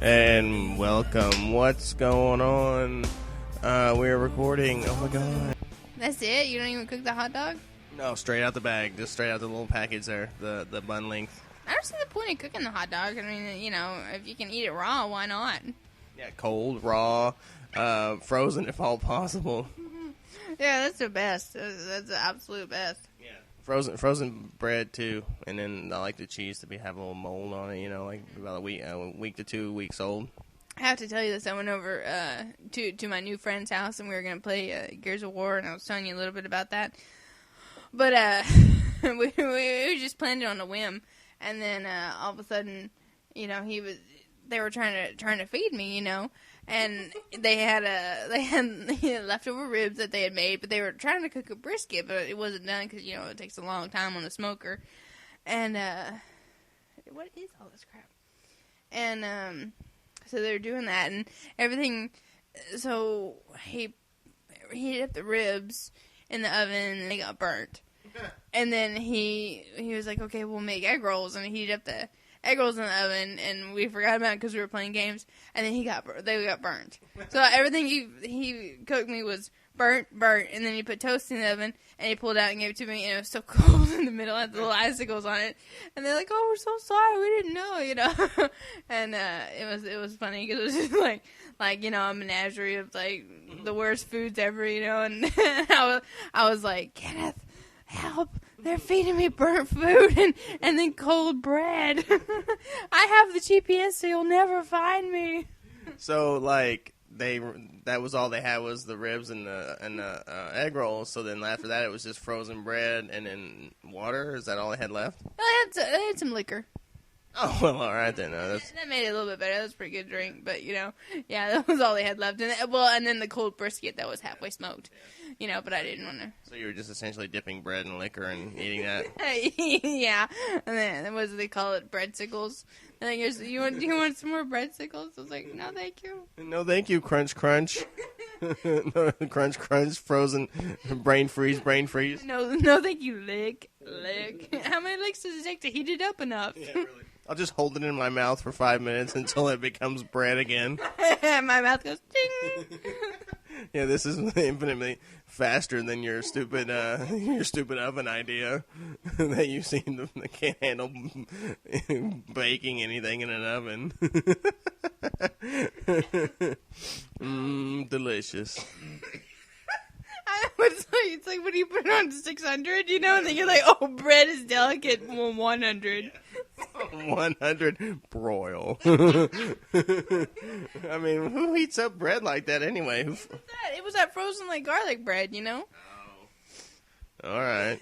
And welcome. What's going on? We're recording. Oh my god. That's it? You don't even cook the hot dog? No, straight out the bag. Just straight out the little package there. The bun length. I don't see the point of cooking the hot dog. I mean, you know, if you can eat it raw, why not? Yeah, cold, raw, frozen if all possible. Yeah, that's the best. That's the absolute best. Yeah. Frozen bread too, and then I like the cheese to have a little mold on it. You know, like about a week to 2 weeks old. I have to tell you this. I went over to my new friend's house, and we were going to play Gears of War, and I was telling you a little bit about that. But we just planned it on a whim, and then all of a sudden, you know, they were trying to feed me, you know, and they had leftover ribs that they had made, but they were trying to cook a brisket, but it wasn't done because, you know, it takes a long time on the smoker. And what is all this crap? And so they were doing that and everything. So he heated up the ribs in the oven and they got burnt. And then he was like, okay, we'll make egg rolls, and he heated up the egg rolls in the oven, and we forgot about it because we were playing games, and then they got burnt. So everything he cooked me was burnt, and then he put toast in the oven, and he pulled it out and gave it to me, and it was so cold in the middle, had the little icicles on it, and they're like, oh, we're so sorry, we didn't know, you know, and it was funny, because it was just like, you know, a menagerie of, like, the worst foods ever, you know, and I was like, Kenneth, help, they're feeding me burnt food and then cold bread. I have the GPS, so you'll never find me. So, like, that was all they had was the ribs and the egg rolls. So then after that, it was just frozen bread and then water. Is that all they had left? They had some liquor. Oh, well, all right then. That made it a little bit better. That was a pretty good drink. But, you know, yeah, that was all they had left. And then the cold brisket that was halfway smoked. You know, but I didn't want to. So you were just essentially dipping bread in liquor and eating that? Yeah. And then, what do they call it? Breadsicles. And then do you want some more breadsicles? I was like, no, thank you. No, thank you, Crunch Crunch. No, Crunch Crunch, frozen, brain freeze. No, thank you, lick. How many licks does it take to heat it up enough? Yeah, really. I'll just hold it in my mouth for 5 minutes until it becomes bread again. My mouth goes ding. Yeah, this is infinitely faster than your stupid oven idea that you seem to can't handle baking anything in an oven. Delicious. It's like when you put it on 600, you know, and then you're like, oh, bread is delicate. 100. 100 broil. I mean, who heats up bread like that anyway? It was that frozen like garlic bread, you know? Oh. All right.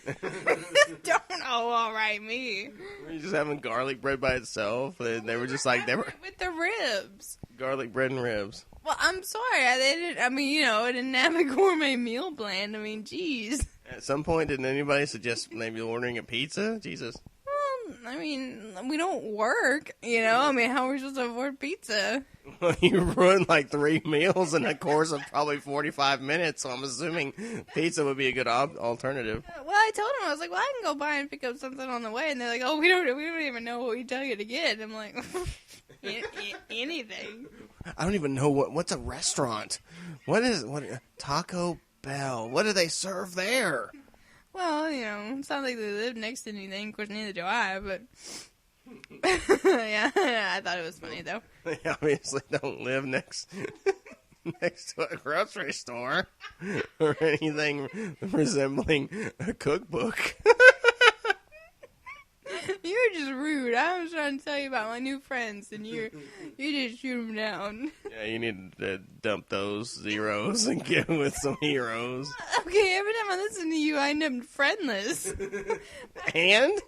All right, me. Were you just having garlic bread by itself? They were just like, with the ribs. Garlic bread and ribs. Well, I'm sorry. It didn't have a gourmet meal plan. I mean, geez. At some point, didn't anybody suggest maybe ordering a pizza? Jesus. Well, I mean, we don't work, you know? I mean, how are we supposed to afford pizza? Well, you ruined like 3 meals in a course of probably 45 minutes, so I'm assuming pizza would be a good alternative. Well, I told them, I was like, well, I can go by and pick up something on the way, and they're like, oh, we don't even know what we tell you to get. I'm like, anything. I don't even know what's a restaurant. What Taco Bell? What do they serve there? Well, you know, it's not like they live next to anything. Of course, neither do I, but yeah, I thought it was funny though. They obviously don't live next to a grocery store or anything resembling a cookbook. You're just rude. I was trying to tell you about my new friends, and you just shoot them down. Yeah, you need to dump those zeros and get with some heroes. Okay, every time I listen to you, I end up friendless. And?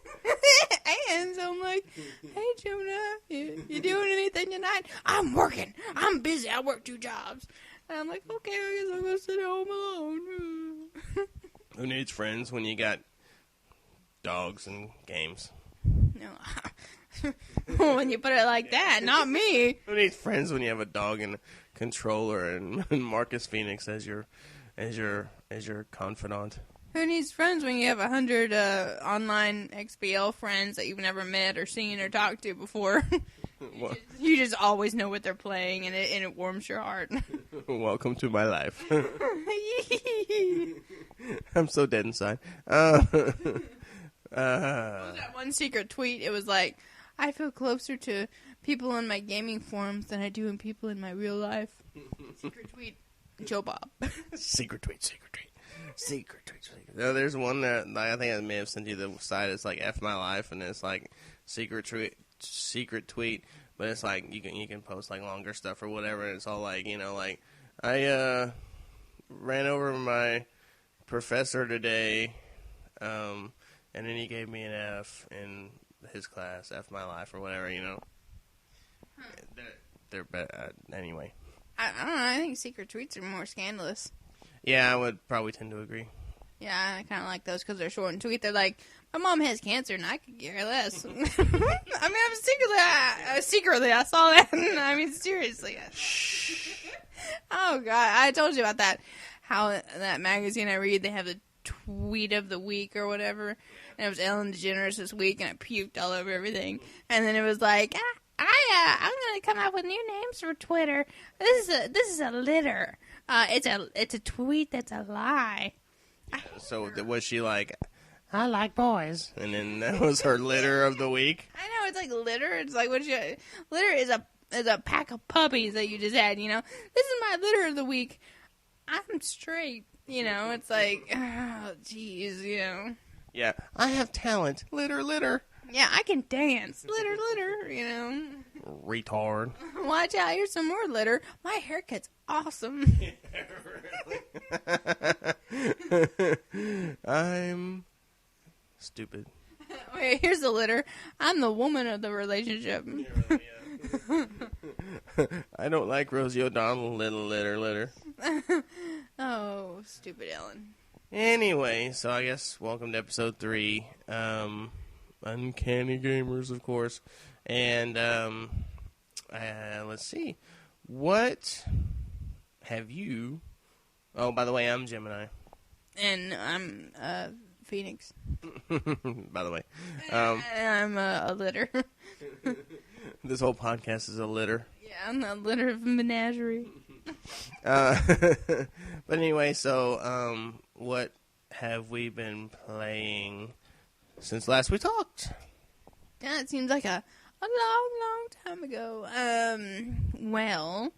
And so I'm like, hey, Jonah, you doing anything tonight? I'm working. I'm busy. I work 2 jobs. And I'm like, okay, I guess I'm going to sit home alone. Who needs friends when you got dogs and games? No. When you put it like that, not me. Who needs friends when you have a dog and a controller and Marcus Phoenix as your confidant? Who needs friends when you have 100 online XBL friends that you've never met or seen or talked to before? You just always know what they're playing, and it warms your heart. Welcome to my life. I'm so dead inside. What was that one secret tweet? It was like, I feel closer to people in my gaming forums than I do in people in my real life. Secret tweet, Joe Bob. Secret tweet. No, there's one that I think I may have sent you the site. It's like F my life, and it's like secret tweet, but it's like you can post like longer stuff or whatever, and it's all like, like I ran over my professor today, and then he gave me an F in his class, F my life or whatever, They're bad anyway. I don't know. I think secret tweets are more scandalous. Yeah, I would probably tend to agree. Yeah, I kind of like those because they're short and sweet. They're like, my mom has cancer and I could care less. I mean, secretly, I saw that. I mean, seriously. Oh, God. I told you about that. How that magazine I read, they have the tweet of the week or whatever. And it was Ellen DeGeneres this week, and I puked all over everything. And then it was like, I'm going to come up with new names for Twitter. This is a litter. It's a tweet that's a lie. So was she like, I like boys, and then that was her litter of the week? I know, it's like litter. It's like litter is a pack of puppies that you just had. This is my litter of the week. I'm straight. It's like, oh, jeez. Yeah, I have talent. Litter. Yeah, I can dance. Litter. Retard. Watch out, here's some more litter. My haircut's awesome. I'm stupid. Wait, here's the litter. I'm the woman of the relationship. I don't like Rosie O'Donnell, little litter. Oh, stupid Ellen. Anyway, so I guess welcome to episode 3. Uncanny Gamers, of course. And let's see. What have you... Oh, by the way, I'm Gemini. And I'm Phoenix. By the way. And I'm a litter. This whole podcast is a litter. Yeah, I'm a litter of menagerie. But anyway, so what have we been playing since last we talked? Yeah, it seems like a long time ago. Well,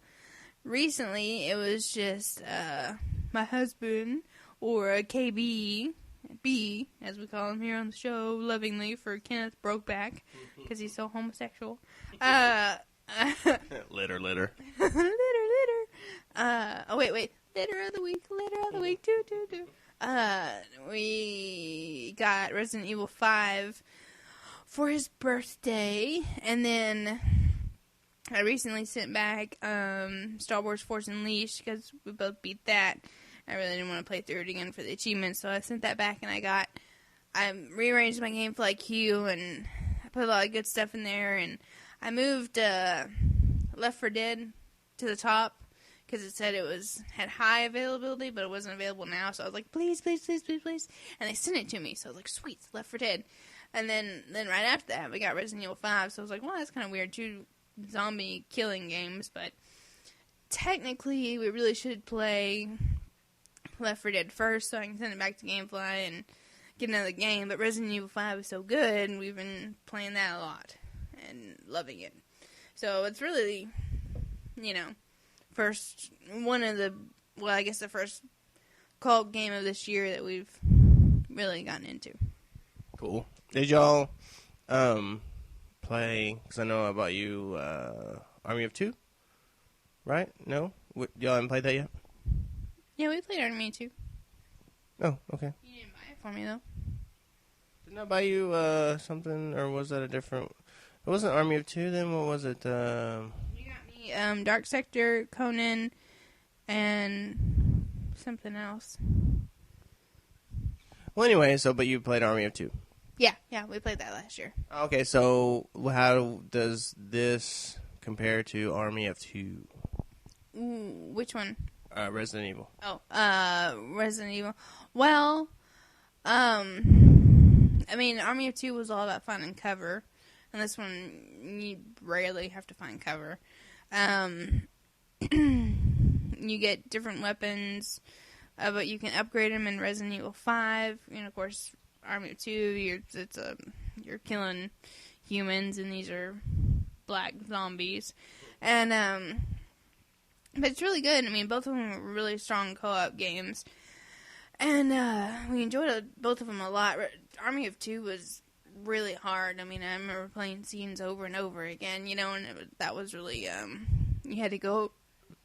recently it was just my husband, or KB, B, as we call him here on the show, lovingly for Kenneth Brokeback, because he's so homosexual. Litter. Litter. Wait. Litter of the week, do. We got Resident Evil 5 for his birthday, and then I recently sent back Star Wars Force Unleashed, because we both beat that. I really didn't want to play through it again for the achievements, so I sent that back, and I rearranged my GameFly queue, and I put a lot of good stuff in there, and I moved Left 4 Dead to the top, because it said had high availability, but it wasn't available now, so I was like, please, and they sent it to me, so I was like, sweet, Left 4 Dead. And then right after that, we got Resident Evil 5, so I was like, well, that's kind of weird, 2 zombie killing games, but technically, we really should play Left 4 Dead first, so I can send it back to GameFly and get another game, but Resident Evil 5 is so good, and we've been playing that a lot, and loving it. So it's really, the first cult game of this year that we've really gotten into. Cool. Did y'all play, because I know about you, Army of Two? Right? No? Y'all haven't played that yet? Yeah, we played Army of Two. Oh, okay. You didn't buy it for me, though. Didn't I buy you something, or was that a different... It wasn't Army of Two, then? What was it? You got me Dark Sector, Conan, and something else. Well, anyway, but you played Army of Two. Yeah, we played that last year. Okay, so how does this compare to Army of Two? Ooh, which one? Resident Evil. Oh, Resident Evil. Well, I mean, Army of Two was all about finding cover, And this one, you rarely have to find cover. You get different weapons, but you can upgrade them in Resident Evil 5. And, of course, Army of 2, you're killing humans, and these are black zombies. And, but it's really good. I mean, both of them are really strong co-op games. And we enjoyed both of them a lot. Army of 2 was really hard. I mean, I remember playing scenes over and over again, and that was really, you had to go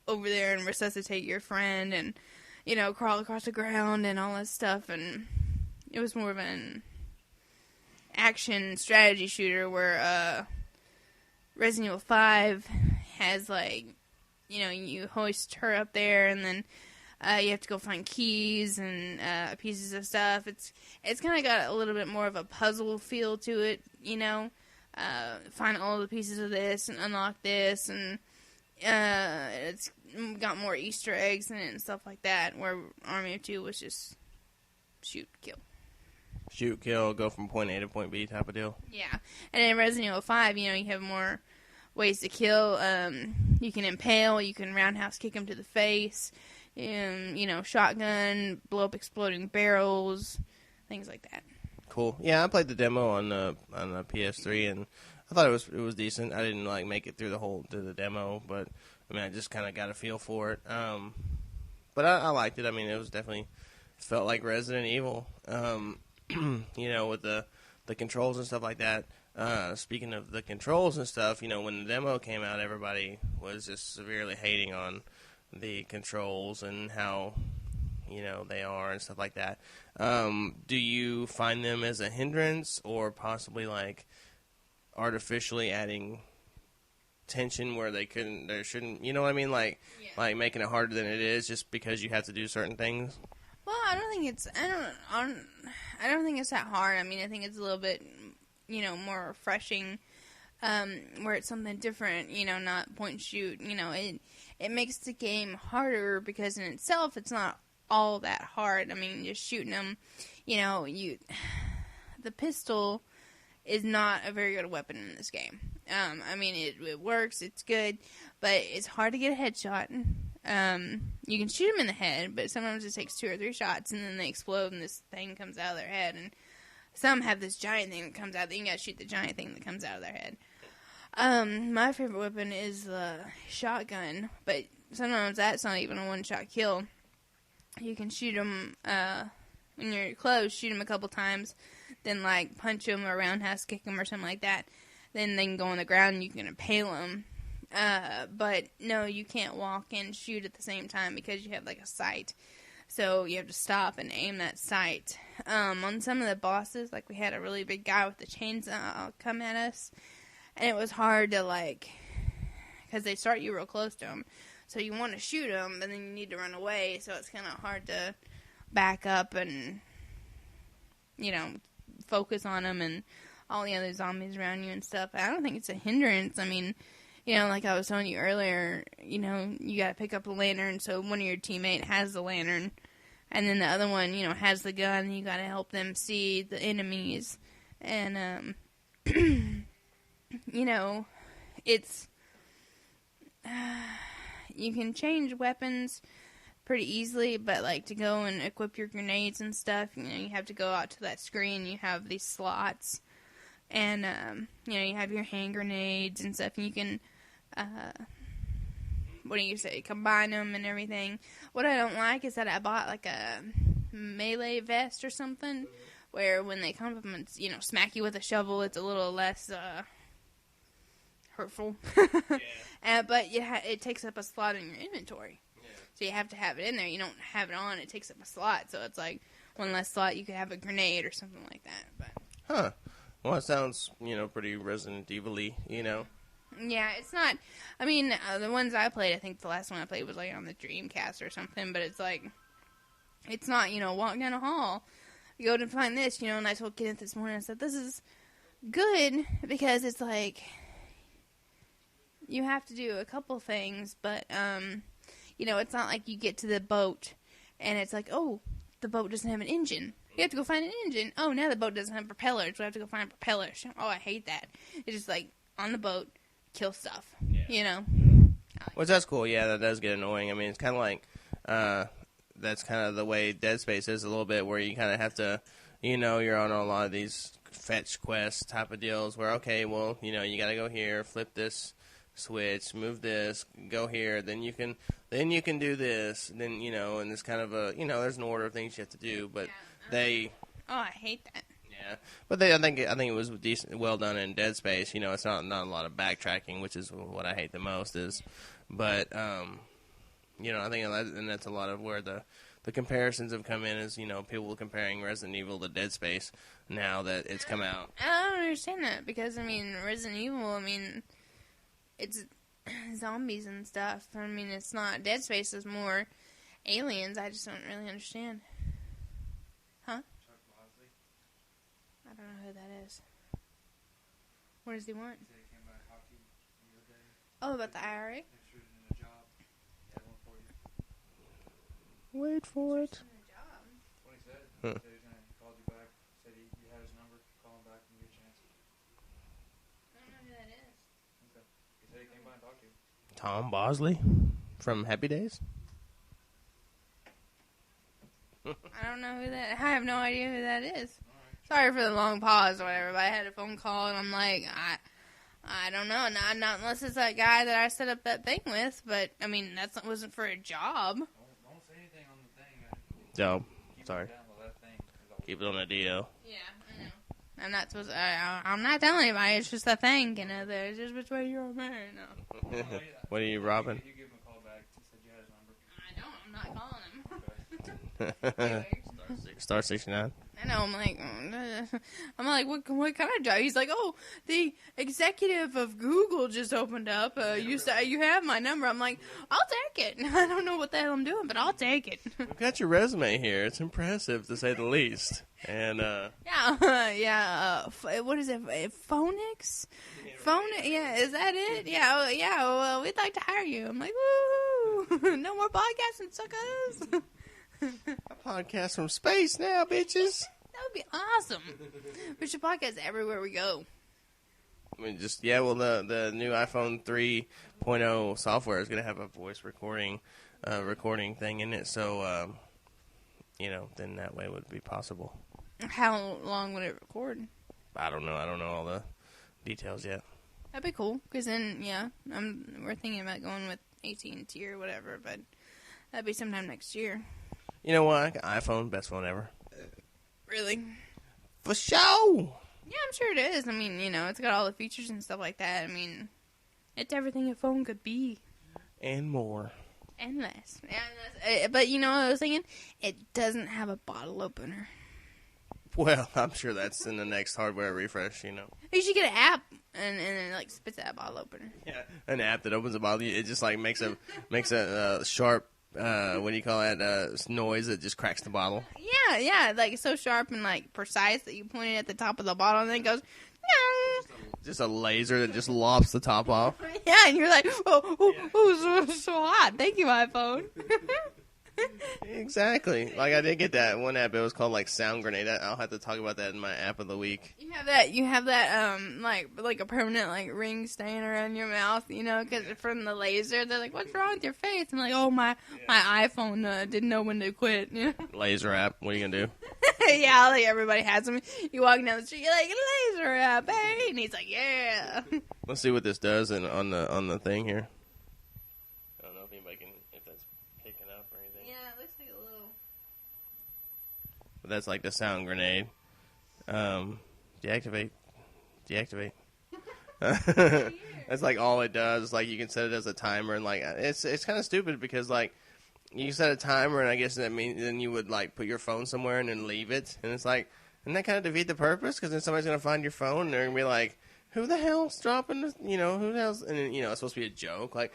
over there and resuscitate your friend and, crawl across the ground and all that stuff. And it was more of an action strategy shooter where Resident Evil 5 has, you hoist her up there, and then you have to go find keys and pieces of stuff. It's kind of got a little bit more of a puzzle feel to it, find all the pieces of this and unlock this, and it's got more Easter eggs in it and stuff like that, where Army of 2 was just shoot, kill. Shoot, kill, go from point A to point B type of deal. Yeah. And in Resident Evil 5, you have more ways to kill. You can impale, you can roundhouse kick them to the face, shotgun, blow up exploding barrels, things like that. Cool. Yeah, I played the demo on the PS3, and I thought it was decent. I didn't make it through the demo, but I mean, I just kind of got a feel for it. But I liked it. I mean, it was definitely felt like Resident Evil. With the controls and stuff like that. Speaking of the controls and stuff, when the demo came out, everybody was just severely hating on the controls and how, they are and stuff like that. Do you find them as a hindrance or possibly artificially adding tension where there shouldn't, you know what I mean? Like making it harder than it is just because you have to do certain things? Well, I don't think it's that hard. I mean, I think it's a little bit, more refreshing, where it's something different, not point and shoot. It makes the game harder because in itself it's not all that hard. I mean, just shooting them, the pistol is not a very good weapon in this game. I mean, it works, it's good, but it's hard to get a headshot. You can shoot them in the head, but sometimes it takes 2 or 3 shots, and then they explode, and this thing comes out of their head. And some have this giant thing that comes out. Then you gotta shoot the giant thing that comes out of their head. My favorite weapon is the shotgun, but sometimes that's not even a one-shot kill. You can shoot them when you're close. Shoot them a couple times, then punch them or roundhouse kick them or something like that. Then they can go on the ground and you can impale them. But no, you can't walk and shoot at the same time because you have a sight. So you have to stop and aim that sight. On some of the bosses, we had a really big guy with the chainsaw come at us. And it was hard to because they start you real close to them. So you want to shoot them, but then you need to run away. So it's kind of hard to back up and, focus on them and all the other zombies around you and stuff. I don't think it's a hindrance. I mean, like I was telling you earlier, you got to pick up a lantern, so one of your teammates has the lantern, and then the other one, has the gun, and you got to help them see the enemies. And, it's, you can change weapons pretty easily, but, to go and equip your grenades and stuff, you have to go out to that screen, you have these slots, and, you have your hand grenades and stuff, and you can, combine them and everything. What I don't like is that I bought, a melee vest or something, where when they come up and, smack you with a shovel, it's a little less, hurtful. Yeah. But it takes up a slot in your inventory. Yeah. So you have to have it in there. You don't have it on, it takes up a slot. So it's one less slot, you could have a grenade or something like that. But. Huh. Well, it sounds, pretty Resident Evil-y, Yeah, it's not, I mean, the ones I played, I think the last one I played was, on the Dreamcast or something, but it's it's not, walk down a hall, you go to find this, and I told Kenneth this morning, I said, this is good, because it's you have to do a couple things, but, it's not like you get to the boat, and it's oh, the boat doesn't have an engine. You have to go find an engine. Oh, now the boat doesn't have propellers. We have to go find propellers. Oh, I hate that. It's just like on the boat, kill stuff. Yeah. You know. Which that's cool. Yeah, that does get annoying. I mean, it's kind of like that's kind of the way Dead Space is a little bit, where you kind of have to, you're on a lot of these fetch quest type of deals where, okay, well, you got to go here, flip this switch, move this, go here, then you can do this, then and it's kind of a there's an order of things you have to do, but they. Oh, I hate that. Yeah, but I think it was well done in Dead Space. It's not a lot of backtracking, which is what I hate the most. But I think and that's a lot of where the comparisons have come in. Is people comparing Resident Evil to Dead Space now that it's come out. I don't understand that because Resident Evil. It's zombies and stuff. It's not Dead Space is more aliens. I just don't really understand. Huh? I don't know who that is. What does he want? Oh, about the IRA? Wait for it. What he said. He said he called you back. Said he had his number. Call him back and get a chance. I don't know who that is. Okay. He said he came by and talked to you. Tom Bosley from Happy Days. I don't know who that. I have no idea who that is. Sorry for the long pause or whatever, but I had a phone call and I'm like, I don't know, not unless it's that guy that I set up that thing with. But that wasn't for a job. Don't say anything on the thing. Joe, Keep sorry. it down to that thing. Keep it on the DL. Yeah, I know. I'm not supposed. I'm not telling anybody. It's just a thing, It's just between you and me. No, What are you, Robin? You give him a call back. He said you had his number. I don't. I'm not calling him. Okay. Star 69. I know. I'm like, what kind of job? He's like, oh, the executive of Google just opened up. You have my number. I'm like, I'll take it. I don't know what the hell I'm doing, but I'll take it. We've got your resume here. It's impressive, to say the least. And, yeah. What is it? Phonics? Yeah, is that it? Yeah, well, we'd like to hire you. I'm like, woo! No more podcasting, suckers. a podcast from space now, bitches. That would be awesome. We should podcast everywhere we go. The new iPhone 3.0 software is going to have a voice recording thing in it, so, then that way it would be possible. How long would it record? I don't know. I don't know all the details yet. That'd be cool, because then, we're thinking about going with AT&T or whatever, but that'd be sometime next year. You know what? iPhone, best phone ever. Really? For sure! Yeah, I'm sure it is. It's got all the features and stuff like that. It's everything a phone could be. And more. And less. Yeah, but you know what I was thinking? It doesn't have a bottle opener. Well, I'm sure that's in the next hardware refresh, You should get an app and it spits out a bottle opener. Yeah, an app that opens a bottle. It just makes a sharp what do you call it? Noise that just cracks the bottle. Yeah, it's so sharp and precise that you point it at the top of the bottle and then it goes. Just a laser that just lops the top off. Yeah, and you're like, so hot. Thank you, iPhone. Exactly. I did get that one app. It was called Sound Grenade. I'll have to talk about that in my app of the week. You have that like a permanent ring staying around your mouth, because from the laser. They're like, what's wrong with your face? I'm like, oh, my iPhone didn't know when to quit. Laser app. What are you gonna do? Yeah, everybody has them. You walk down the street, you're like, laser app, hey, and he's like, yeah. Let's see what this does on the thing here. I don't know if anybody if that's picking up or anything. Yeah, it looks like a little. But that's the sound grenade. Deactivate. That's all it does. You can set it as a timer, and it's kind of stupid because you set a timer, and I guess that means then you would like put your phone somewhere and then leave it, and it's like, doesn't that kind of defeat the purpose? Because then somebody's gonna find your phone and they're gonna be like, who the hell's dropping this? You know, who the hell's, and then, you know, it's supposed to be a joke, like,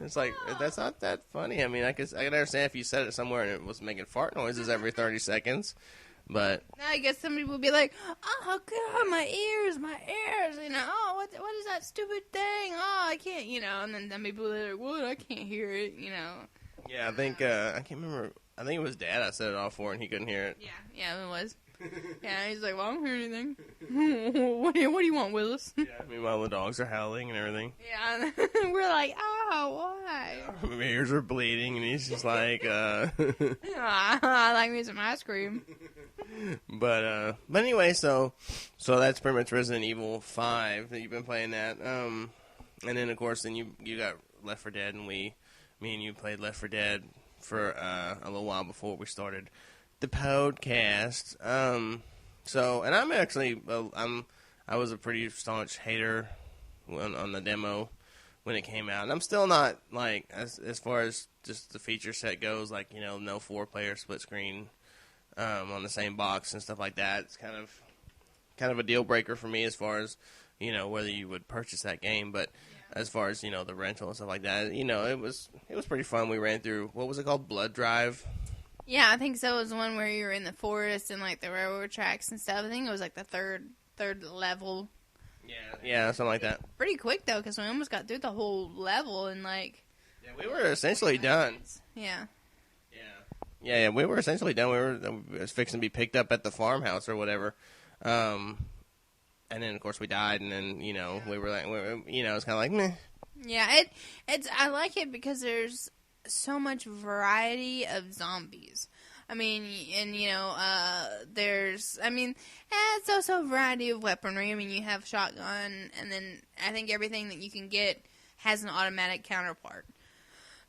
It's like, that's not that funny. I mean, I can understand if you set it somewhere and it was making fart noises every 30 seconds, but. Now I guess somebody will be like, oh god, my ears, you know, oh, what is that stupid thing? Oh, I can't, you know, and then people are like, what, I can't hear it, you know. Yeah, I think, I can't remember, I think it was Dad I set it off for, and he couldn't hear it. Yeah, it was. Yeah, he's like, well, I don't hear anything. What do you want, Willis? Yeah, meanwhile the dogs are howling and everything. Yeah, we're like, oh, why? Our ears are bleeding, and he's just like, I like me some ice cream. But anyway, so that's pretty much Resident Evil 5 that you've been playing that. And then of course, then you got Left 4 Dead, and me and you played Left 4 Dead for a little while before we started the podcast. And I'm actually I was a pretty staunch hater on the demo when it came out, and I'm still not like as far as just the feature set goes, like no 4-player split screen on the same box and stuff like that. It's kind of a deal breaker for me as far as whether you would purchase that game, but as far as the rental and stuff like that, it was pretty fun. We ran through, what was it called, Blood Drive. Yeah, I think so. It was the one where you were in the forest and like the railroad tracks and stuff. I think it was like the third level. Yeah, something like that. Pretty quick though, because we almost got through the whole level in like. Yeah, we were essentially done. Yeah. Yeah, we were essentially done. We was fixing to be picked up at the farmhouse or whatever. And then of course we died, and then we were like, it's kind of like meh. Yeah, it's I like it because there's so much variety of zombies. I mean, and it's also a variety of weaponry. I mean, you have shotgun, and then I think everything that you can get has an automatic counterpart.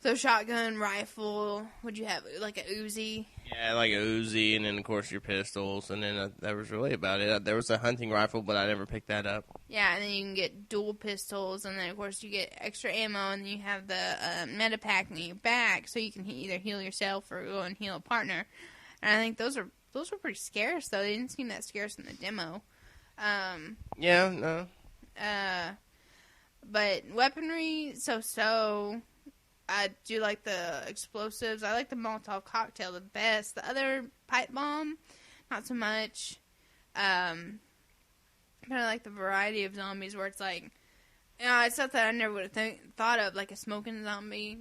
So shotgun, rifle, would you have like a Uzi? Yeah, like a Uzi, and then of course your pistols, and then that was really about it. There was a hunting rifle, but I never picked that up. Yeah, and then you can get dual pistols, and then of course you get extra ammo, and then you have the medipack in your back, so you can either heal yourself or go and heal a partner. And I think those were pretty scarce, though. They didn't seem that scarce in the demo. Yeah, no. But weaponry, so. I do like the explosives. I like the Molotov cocktail the best. The other pipe bomb, not so much. But I like the variety of zombies where it's like, it's stuff that I never would have thought of, like a smoking zombie.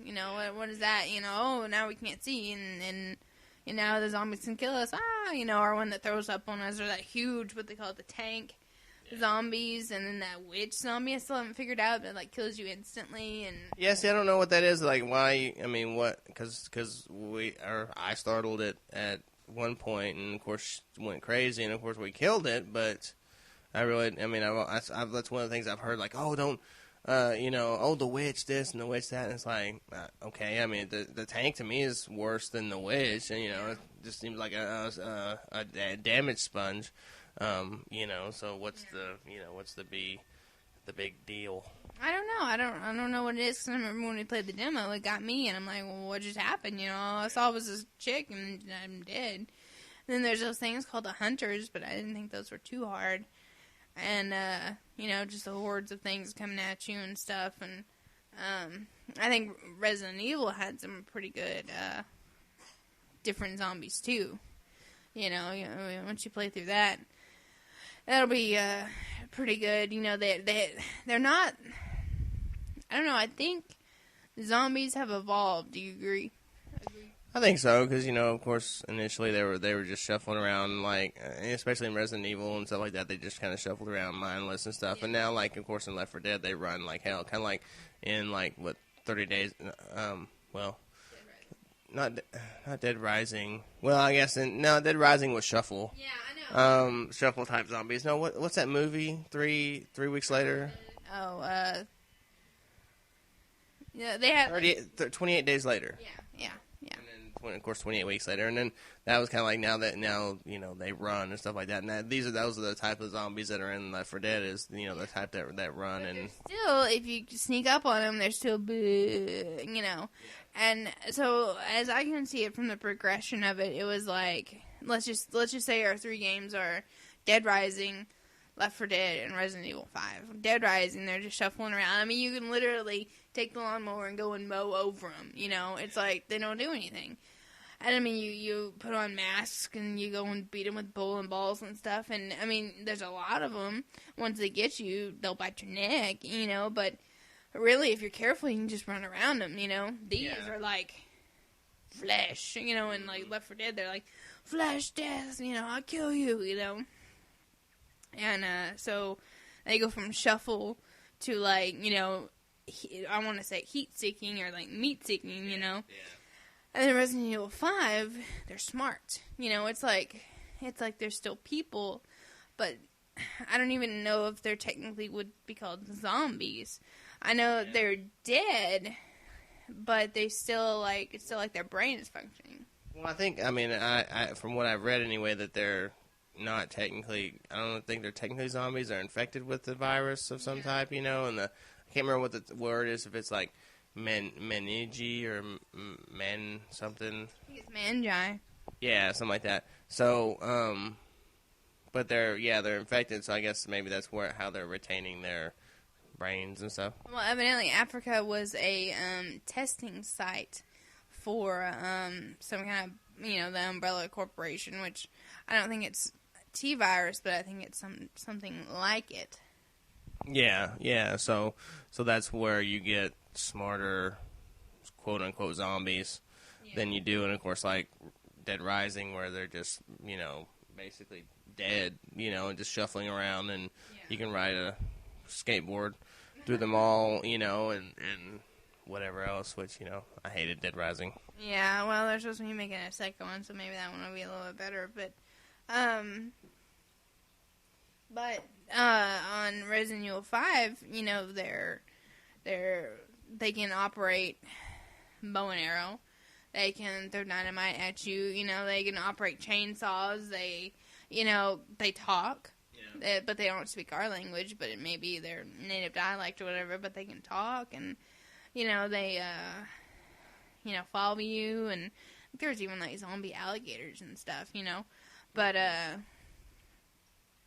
What is that? Oh, now we can't see, and the zombies can kill us. Or one that throws up on us, or that huge, what they call it, the tank. Zombies, and then that witch zombie I still haven't figured out, but like kills you instantly. And yeah, see, I don't know what that is. Like, why? I mean, what? Because I startled it at one point, and of course went crazy, and of course we killed it. But that's one of the things I've heard. Like, oh, don't, the witch this and the witch that. And it's like, okay. I mean, the tank to me is worse than the witch, and it just seems like a damage sponge. So what's the big deal? I don't know. I don't know what it is. Cause I remember when we played the demo, it got me, and I'm like, well, what just happened? All I saw was this chick, and I'm dead. And then there's those things called the hunters, but I didn't think those were too hard. And just the hordes of things coming at you and stuff. And I think Resident Evil had some pretty good different zombies too. Once you play through that. That'll be pretty good. They're not. I don't know. I think zombies have evolved. Do you agree? I think so, because of course, initially they were just shuffling around, like especially in Resident Evil and stuff like that. They just kind of shuffled around mindless and stuff. Yeah. And now, like of course, in Left 4 Dead, they run like hell. Kind of like in 30 days. Not Dead Rising. Well, I guess Dead Rising was Shuffle. Yeah, I know. Shuffle type zombies. No, what's that movie? 3 weeks later. Oh, yeah, they have 28 days later. Yeah. And then, of course, 28 weeks later, and then that was kind of like now they run and stuff like that. And those are the type of zombies that are in Left 4 Dead is the type that run. But and still, if you sneak up on them, they're still And so, as I can see it from the progression of it, it was like let's just say our 3 games are Dead Rising, Left 4 Dead, and Resident Evil 5. Dead Rising, they're just shuffling around. I mean, you can literally take the lawnmower and go and mow over them. It's like they don't do anything. And I mean, you put on masks and you go and beat them with bowling balls and stuff. And I mean, there's a lot of them. Once they get you, they'll bite your neck. But really, if you're careful, you can just run around them, These are like flesh, and like Left 4 Dead, they're like, flesh death, I'll kill you, And so they go from shuffle to like, I want to say heat seeking or like meat seeking, Yeah. And then Resident Evil 5, they're smart. It's like they're still people, but I don't even know if they're technically would be called zombies. I know they're dead, but they still like, it's still like their brain is functioning. Well, I from what I've read anyway, that they're not technically, I don't think they're technically zombies. They're infected with the virus of some type, and I can't remember what the word is, if it's like meningi or men something. I think it's mangi. Yeah, something like that. So, but they're infected, so I guess maybe that's how they're retaining their brains and stuff. Well, evidently Africa was a testing site for some kind of, the Umbrella Corporation, which I don't think it's T-virus, but I think it's something like it. Yeah. So that's where you get smarter, quote unquote, zombies than you do, and of course, like Dead Rising, where they're just basically dead, and just shuffling around, and you can ride a skateboard through them all, and whatever else, which, I hated Dead Rising. Yeah, well, they're supposed to be making a second one, so maybe that one will be a little bit better, but on Resident Evil 5, they can operate bow and arrow. They can throw dynamite at you. They can operate chainsaws. They talk. Yeah. But they don't speak our language, but it may be their native dialect or whatever, but they can talk, and, they, follow you, and there's even, like, zombie alligators and stuff, but,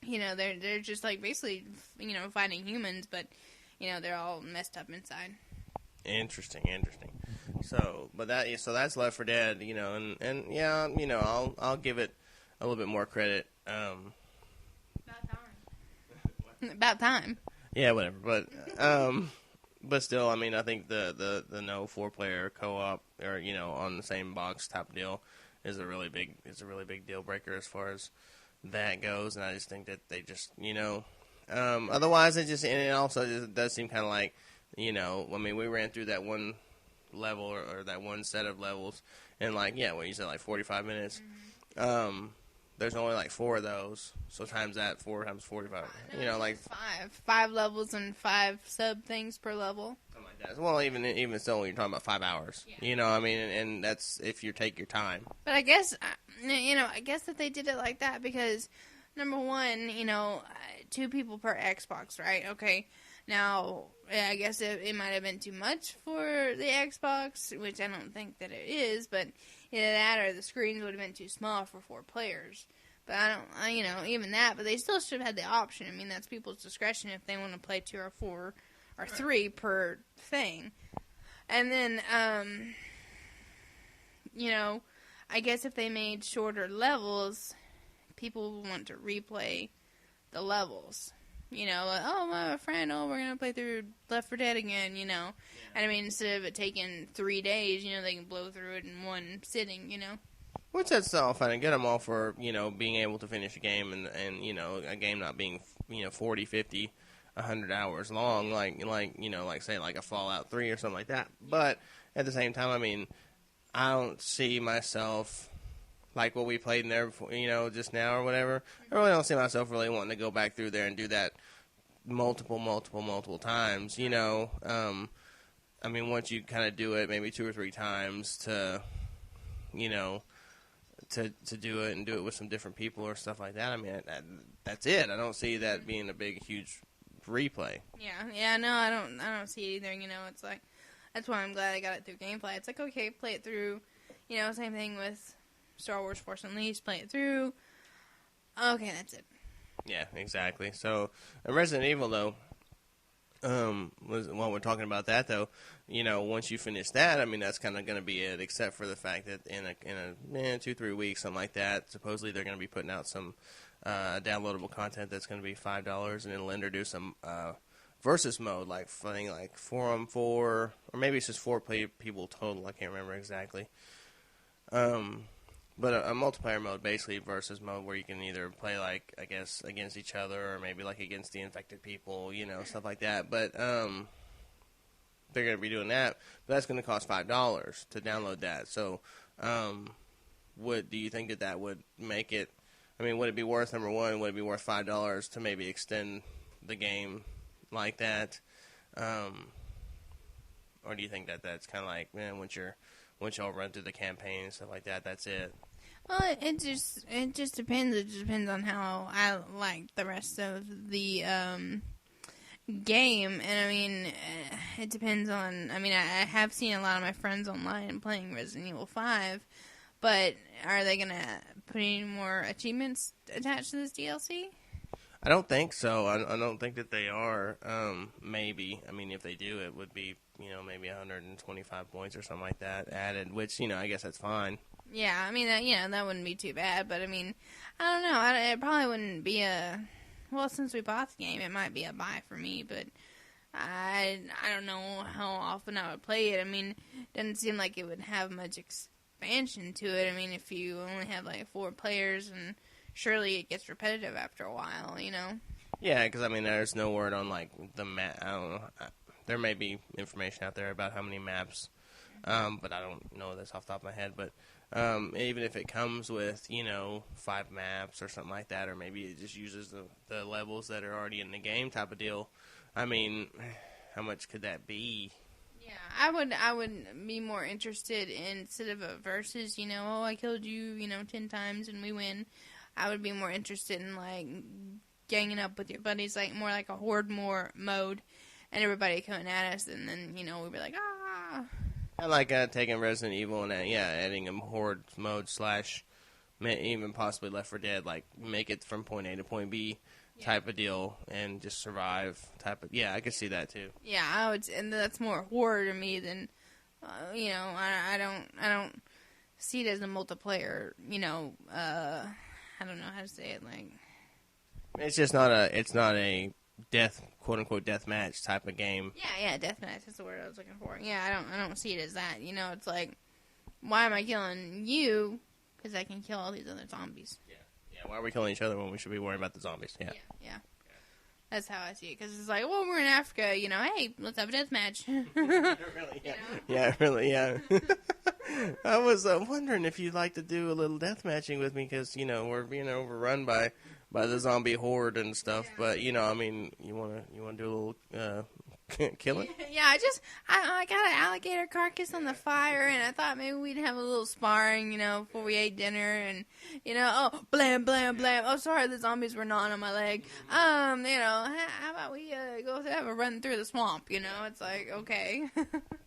they're just, like, basically, fighting humans, but, they're all messed up inside. Interesting. So that's Left 4 Dead, and yeah, I'll give it a little bit more credit. About time. Yeah, whatever. But still, I think the no 4-player co-op or on the same box type deal is a really big deal breaker as far as that goes, and I just think that they just otherwise it also just does seem kind of like we ran through that one level or that one set of levels in what you said, like 45 minutes. Mm-hmm. There's only like 4 of those, so times that, 4 times 45. Like 5 levels and 5 sub things per level. Something like that. Well, even still, you're talking about 5 hours. Yeah. And that's if you take your time. But I guess that they did it like that because, number one, 2 people per Xbox, right? Okay. Now, I guess it might have been too much for the Xbox, which I don't think that it is, but either that or the screens would have been too small for 4 players. But even that, but they still should have had the option. That's people's discretion if they want to play 2 or 4 or 3 per thing. And then, I guess if they made shorter levels, people would want to replay the levels. My friend, we're going to play through Left 4 Dead again, Yeah. And instead of it taking 3 days, they can blow through it in one sitting, Which that's all fine and good. I'm all for, being able to finish a game and a game not being, 40, 50, 100 hours long, like say, like a Fallout 3 or something like that. But at the same time, I don't see myself, like what we played in there, just now or whatever. I really don't see myself really wanting to go back through there and do that multiple times, once you kind of do it maybe 2 or 3 times to do it and do it with some different people or stuff like that, that's it. I don't see that being a big, huge replay. Yeah, no, I don't see it either, it's like, that's why I'm glad I got it through Gameplay. It's like, okay, play it through, same thing with Star Wars Force Unleashed, play it through. Okay, that's it. Yeah, exactly. So, Resident Evil, though, while we're talking about that, though, once you finish that, that's kind of going to be it, except for the fact that in a 2-3 weeks, something like that, supposedly they're going to be putting out some downloadable content that's going to be $5, and it'll introduce some versus mode, like 4-on-4, or maybe it's just 4 people total. I can't remember exactly. But a multiplayer mode basically versus mode where you can either play like I guess against each other or maybe like against the infected people, stuff like that. But they're gonna be doing that, but that's gonna cost $5 to download that. So, do you think that would make it? I mean, would it be worth number one? Would it be worth $5 to maybe extend the game like that? Or do you think that that's kind of like, man, once y'all run through the campaign and stuff like that, that's it? Well, it just depends. It just depends on how I like the rest of the game, and I mean, it depends on. I mean, I have seen a lot of my friends online playing Resident Evil 5, but are they gonna put any more achievements attached to this DLC? I don't think so. I don't think that they are. Maybe. I mean, if they do, it would be, maybe 125 points or something like that added, which, I guess that's fine. Yeah, I mean, that wouldn't be too bad, but I mean, I don't know. It probably wouldn't be well, since we bought the game, it might be a buy for me, but I don't know how often I would play it. I mean, it doesn't seem like it would have much expansion to it. I mean, if you only have like 4 players, and surely it gets repetitive after a while, Yeah, because I mean, there's no word on like the map. I don't know. There may be information out there about how many maps, but I don't know this off the top of my head. But even if it comes with 5 maps or something like that, or maybe it just uses the levels that are already in the game type of deal. I mean, how much could that be? Yeah, I would be more interested in, instead of a versus, oh, I killed you, 10 times and we win. I would be more interested in like ganging up with your buddies, like more like a horde mode, and everybody coming at us, and then we'd be like, ah. I like taking Resident Evil and adding a horde mode / even possibly Left 4 Dead, like make it from point A to point B type of deal and just survive type of. Yeah, I could see that too. Yeah, I would, and that's more horror to me than, I don't see it as a multiplayer. I don't know how to say it. Like, it's just not a death, quote unquote, death match type of game. Yeah, deathmatch. That's the word I was looking for. Yeah, I don't see it as that. It's like, why am I killing you? Because I can kill all these other zombies. Yeah. Why are we killing each other when we should be worrying about the zombies? Yeah. That's how I see it. Because it's like, well, we're in Africa. Hey, let's have a deathmatch. Really, yeah. Yeah, really, yeah. I was wondering if you'd like to do a little death matching with me, because we're being overrun by the zombie horde and stuff. But I mean, you wanna do a little killing? Yeah, I got an alligator carcass on the fire, and I thought maybe we'd have a little sparring, before we ate dinner, and oh, blam, blam, blam. Oh, sorry, the zombies were gnawing on my leg. How about we go have a run through the swamp? It's like, okay.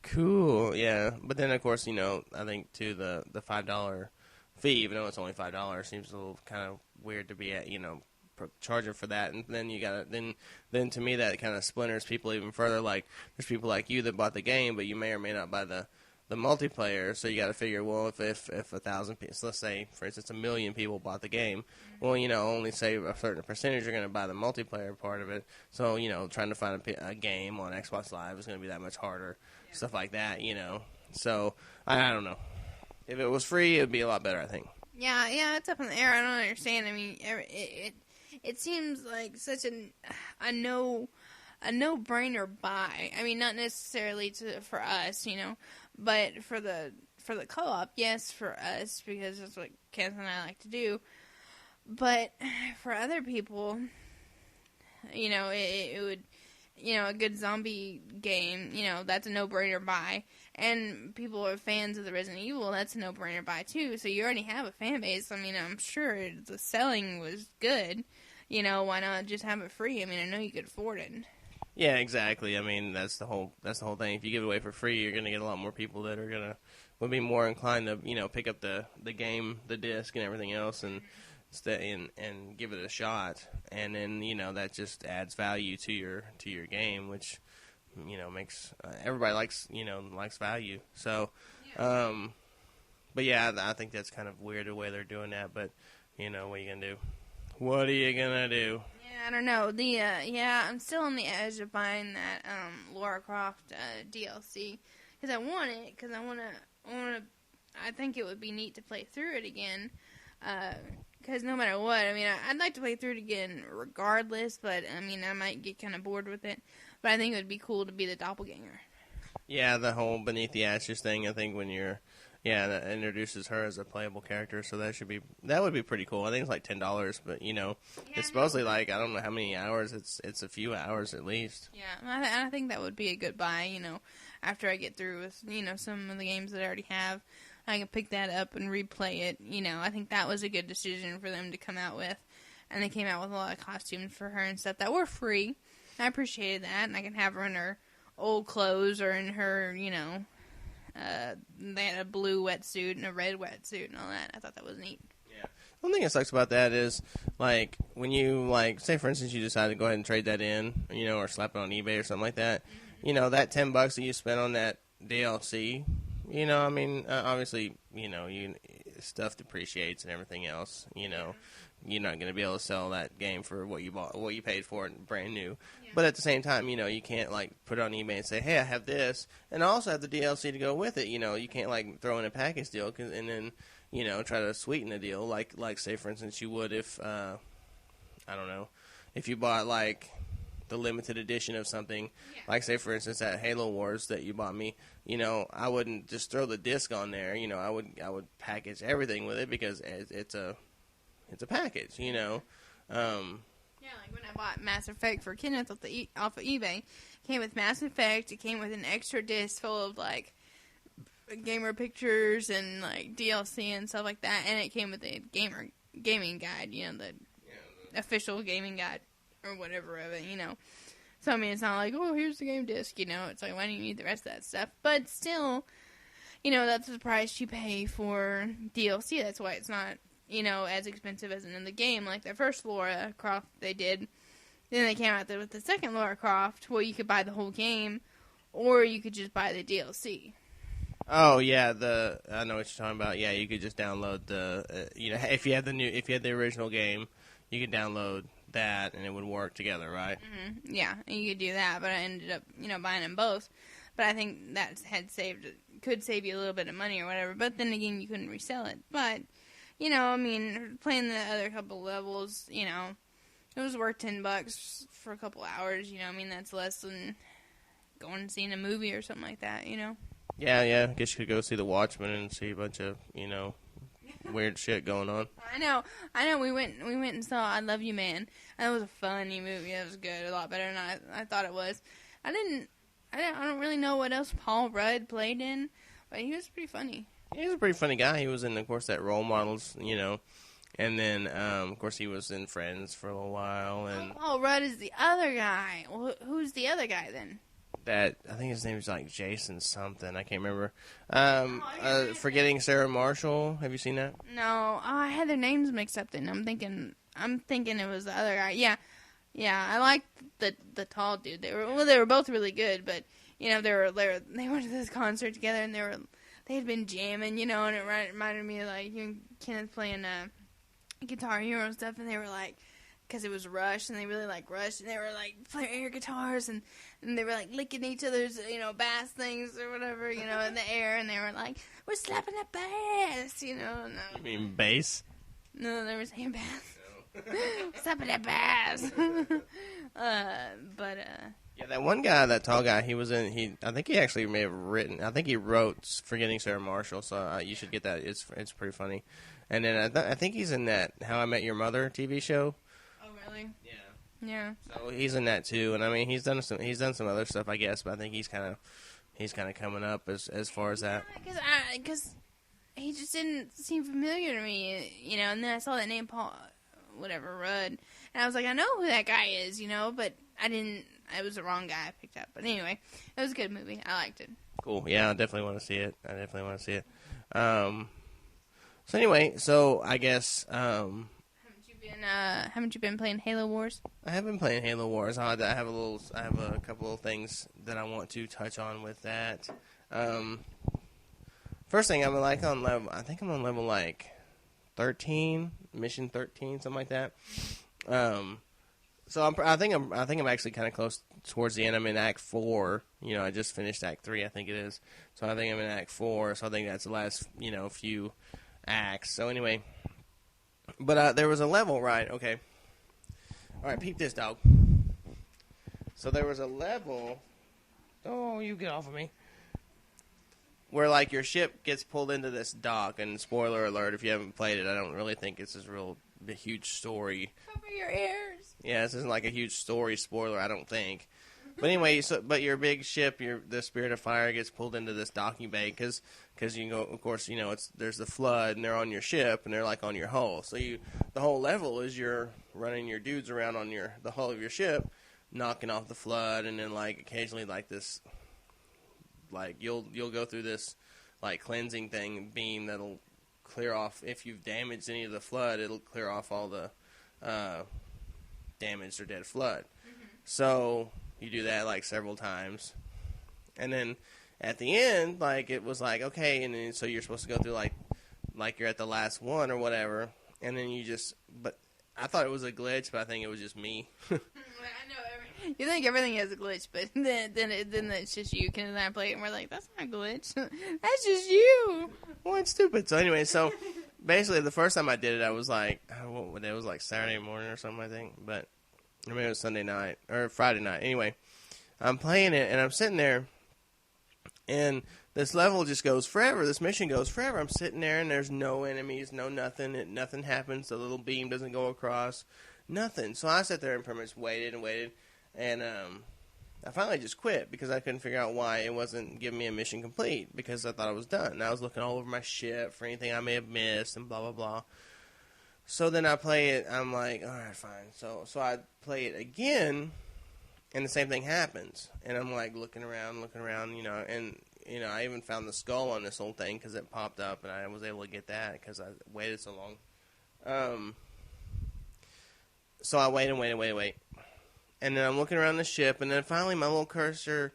Cool, yeah. But then of course, I think too the $5 fee, even though it's only $5, seems a little kind of weird to be at, charging for that, and then you gotta then to me that kind of splinters people even further. Like, there's people like you that bought the game, but you may or may not buy the multiplayer, so you got to figure, well, if 1,000 people, so let's say for instance 1 million people bought the game, well, only say a certain percentage are going to buy the multiplayer part of it, so trying to find a game on Xbox Live is going to be that much harder, stuff like that, so I don't know. If it was free, it would be a lot better, I think. Yeah, it's up in the air. I don't understand. I mean, it seems like such a no-brainer buy. I mean, not necessarily for us, but for the co-op, yes, for us, because that's what Kenneth and I like to do. But for other people, it would, a good zombie game, that's a no-brainer buy. And people are fans of the Resident Evil, that's a no-brainer buy too. So you already have a fan base. I mean, I'm sure the selling was good. Why not just have it free? I mean, I know you could afford it. Yeah, exactly. I mean, that's the whole thing. If you give it away for free, you're gonna get a lot more people that would be more inclined to pick up the game, the disc, and everything else, and stay and give it a shot. And then that just adds value to your game, which makes everybody likes value. So, but yeah, I think that's kind of weird the way they're doing that. But what are you gonna do? What are you gonna do? Yeah, I don't know. I'm still on the edge of buying that Lara Croft DLC, because I want it, because I wanna I think it would be neat to play through it again. Because no matter what, I mean, I'd like to play through it again regardless, but, I mean, I might get kind of bored with it. But I think it would be cool to be the doppelganger. Yeah, the whole Beneath the Ashes thing, I think when you're... Yeah, that introduces her as a playable character, so that would be pretty cool. I think it's like $10, but, you know, it's supposedly like, I don't know how many hours, it's a few hours at least. Yeah, I think that would be a good buy, you know, after I get through with, you know, some of the games that I already have. I can pick that up and replay it, you know. I think that was a good decision for them to come out with. And they came out with a lot of costumes for her and stuff that were free. I appreciated that, and I can have her in her old clothes or in her, you know, they had a blue wetsuit and a red wetsuit and all that. I thought that was neat. Yeah. One thing that sucks about that is, like, when you, like, say, for instance, you decide to go ahead and trade that in, you know, or slap it on eBay or something like that, you know, that $10 that you spent on that DLC, you know, I mean, obviously, you know, stuff depreciates and everything else, you know. You're not going to be able to sell that game for what you paid for it brand new. Yeah. But at the same time, you know, you can't, like, put it on eBay and say, hey, I have this, and I also have the DLC to go with it. You know, you can't, like, throw in a package deal and then, you know, try to sweeten the deal. Like say, for instance, you would if, I don't know, if you bought, like, the limited edition of something. Yeah. Like, say, for instance, that Halo Wars that you bought me, you know, I wouldn't just throw the disc on there. You know, I would package everything with it because it's a package, you know. Yeah, like when I bought Mass Effect for Kenneth off of eBay, it came with Mass Effect. It came with an extra disc full of, like, gamer pictures and, like, DLC and stuff like that. And it came with a gaming guide, you know, the official gaming guide or whatever of it, you know. So, I mean, it's not like, oh, here's the game disc, you know. It's like, why do you need the rest of that stuff? But still, you know, that's the price you pay for DLC. That's why it's not, you know, as expensive as in the game. Like the first Lara Croft they did. Then they came out there with the second Lara Croft. Well, you could buy the whole game, or you could just buy the DLC. Oh yeah, I know what you're talking about. Yeah, you could just download you know, if you had the original game, you could download that and it would work together, right? Mm-hmm. Yeah, and you could do that. But I ended up, you know, buying them both. But I think that could save you a little bit of money or whatever. But then again, you couldn't resell it. But you know, I mean, playing the other couple levels, you know, it was worth $10 for a couple hours. You know, I mean, that's less than going and seeing a movie or something like that. You know. Yeah. I guess you could go see The Watchmen and see a bunch of, you know, weird shit going on. I know. We went and saw I Love You, Man. That was a funny movie. It was good, a lot better than I thought it was. I don't really know what else Paul Rudd played in, but he was pretty funny. He was a pretty funny guy. He was in, of course, that Role Models, you know, and then, of course, he was in Friends for a little while. And Paul Rudd is the other guy. Well, who's the other guy then? That I think his name is like Jason something. I can't remember. Forgetting Sarah Marshall. Have you seen that? No, I had their names mixed up. Then I'm thinking it was the other guy. Yeah. I liked the tall dude. They were both really good, but you know they went to this concert together and they had been jamming, you know, and it reminded me of, like, you and Kenneth playing Guitar Hero stuff, and they were, like, because it was Rush, and they really like Rush, and they were, like, playing air guitars, and they were, like, licking each other's, you know, bass things or whatever, you know, in the air, and they were, like, we're slapping a bass, you know. No. You mean bass? No, they were saying bass. Slapping that bass. Yeah, that one guy, that tall guy, I think he actually may have written, I think he wrote Forgetting Sarah Marshall, so you should get that. It's pretty funny. And then I think he's in that How I Met Your Mother TV show. Oh, really? Yeah. So he's in that too, and I mean he's done some other stuff, I guess, but I think he's kind of coming up as far as that. Because he just didn't seem familiar to me, you know. And then I saw that name Paul, whatever Rudd, and I was like, I know who that guy is, you know, but I didn't. It was the wrong guy I picked up. But anyway, it was a good movie. I liked it. Cool. Yeah, I definitely want to see it. So anyway, I guess. Haven't you been playing Halo Wars? I have been playing Halo Wars. I have a couple of things that I want to touch on with that. First thing, I'm like on level. I think I'm on level like 13, mission 13, something like that. So I think I'm actually kind of close towards the end. I'm in Act 4. I just finished Act 3, I think it is. So I think I'm in Act 4. So I think that's the last, few acts. So anyway, but there was a level, right? Okay. All right, peep this, dog. So there was a level. Oh, you get off of me. Where, like, your ship gets pulled into this dock, and spoiler alert, if you haven't played it, I don't really think it's a huge story. Cover your ears. Yeah, this isn't like a huge story spoiler, I don't think. But anyway, but your big ship, the Spirit of Fire, gets pulled into this docking bay, because you go, of course, there's the flood, and they're on your ship, and they're, like, on your hull. So the whole level is you're running your dudes around on the hull of your ship, knocking off the flood, and then, like, occasionally, like, this... Like, you'll go through this, like, cleansing beam that'll clear off, if you've damaged any of the flood, it'll clear off all the damaged or dead flood. Mm-hmm. So, you do that, like, several times. And then, at the end, like, it was like, okay, and then, so you're supposed to go through, like you're at the last one or whatever, and then but I thought it was a glitch, but I think it was just me. I know you think everything has a glitch, but then it's just you. Ken and I play it, and we're like, that's not a glitch. That's just you. Well, it's stupid. So anyway, basically the first time I did it, I was like, it was like Saturday morning or something, I think. But maybe it was Sunday night or Friday night. Anyway, I'm playing it, and I'm sitting there, and this level just goes forever. This mission goes forever. I'm sitting there, and there's no enemies, no nothing. Nothing happens. The little beam doesn't go across. Nothing. So I sat there and pretty much waited and waited. And I finally just quit because I couldn't figure out why it wasn't giving me a mission complete, because I thought I was done. And I was looking all over my ship for anything I may have missed and blah, blah, blah. So then I play it. I'm like, all right, fine. So I play it again, and the same thing happens. And I'm like looking around, and, I even found the skull on this whole thing because it popped up, and I was able to get that because I waited so long. So I wait. And then I'm looking around the ship, and then finally my little cursor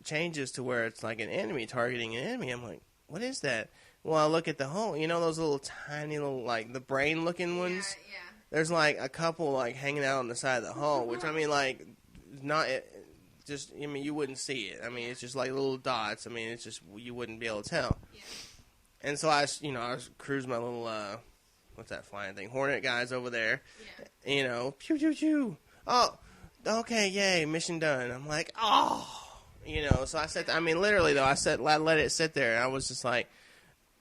changes to where it's like an enemy targeting an enemy. I'm like, what is that? Well, I look at the hull. Those little tiny little, like, the brain-looking ones? Yeah. There's, like, a couple, like, hanging out on the side of the hull, which, I mean, like, you wouldn't see it. I mean, it's just like little dots. I mean, it's just, you wouldn't be able to tell. Yeah. And so I cruise my little, what's that flying thing? Hornet guys over there. Yeah. Pew, pew, pew. Oh, okay, yay, mission done. I'm like, so I said, literally, though, I let it sit there, and I was just like,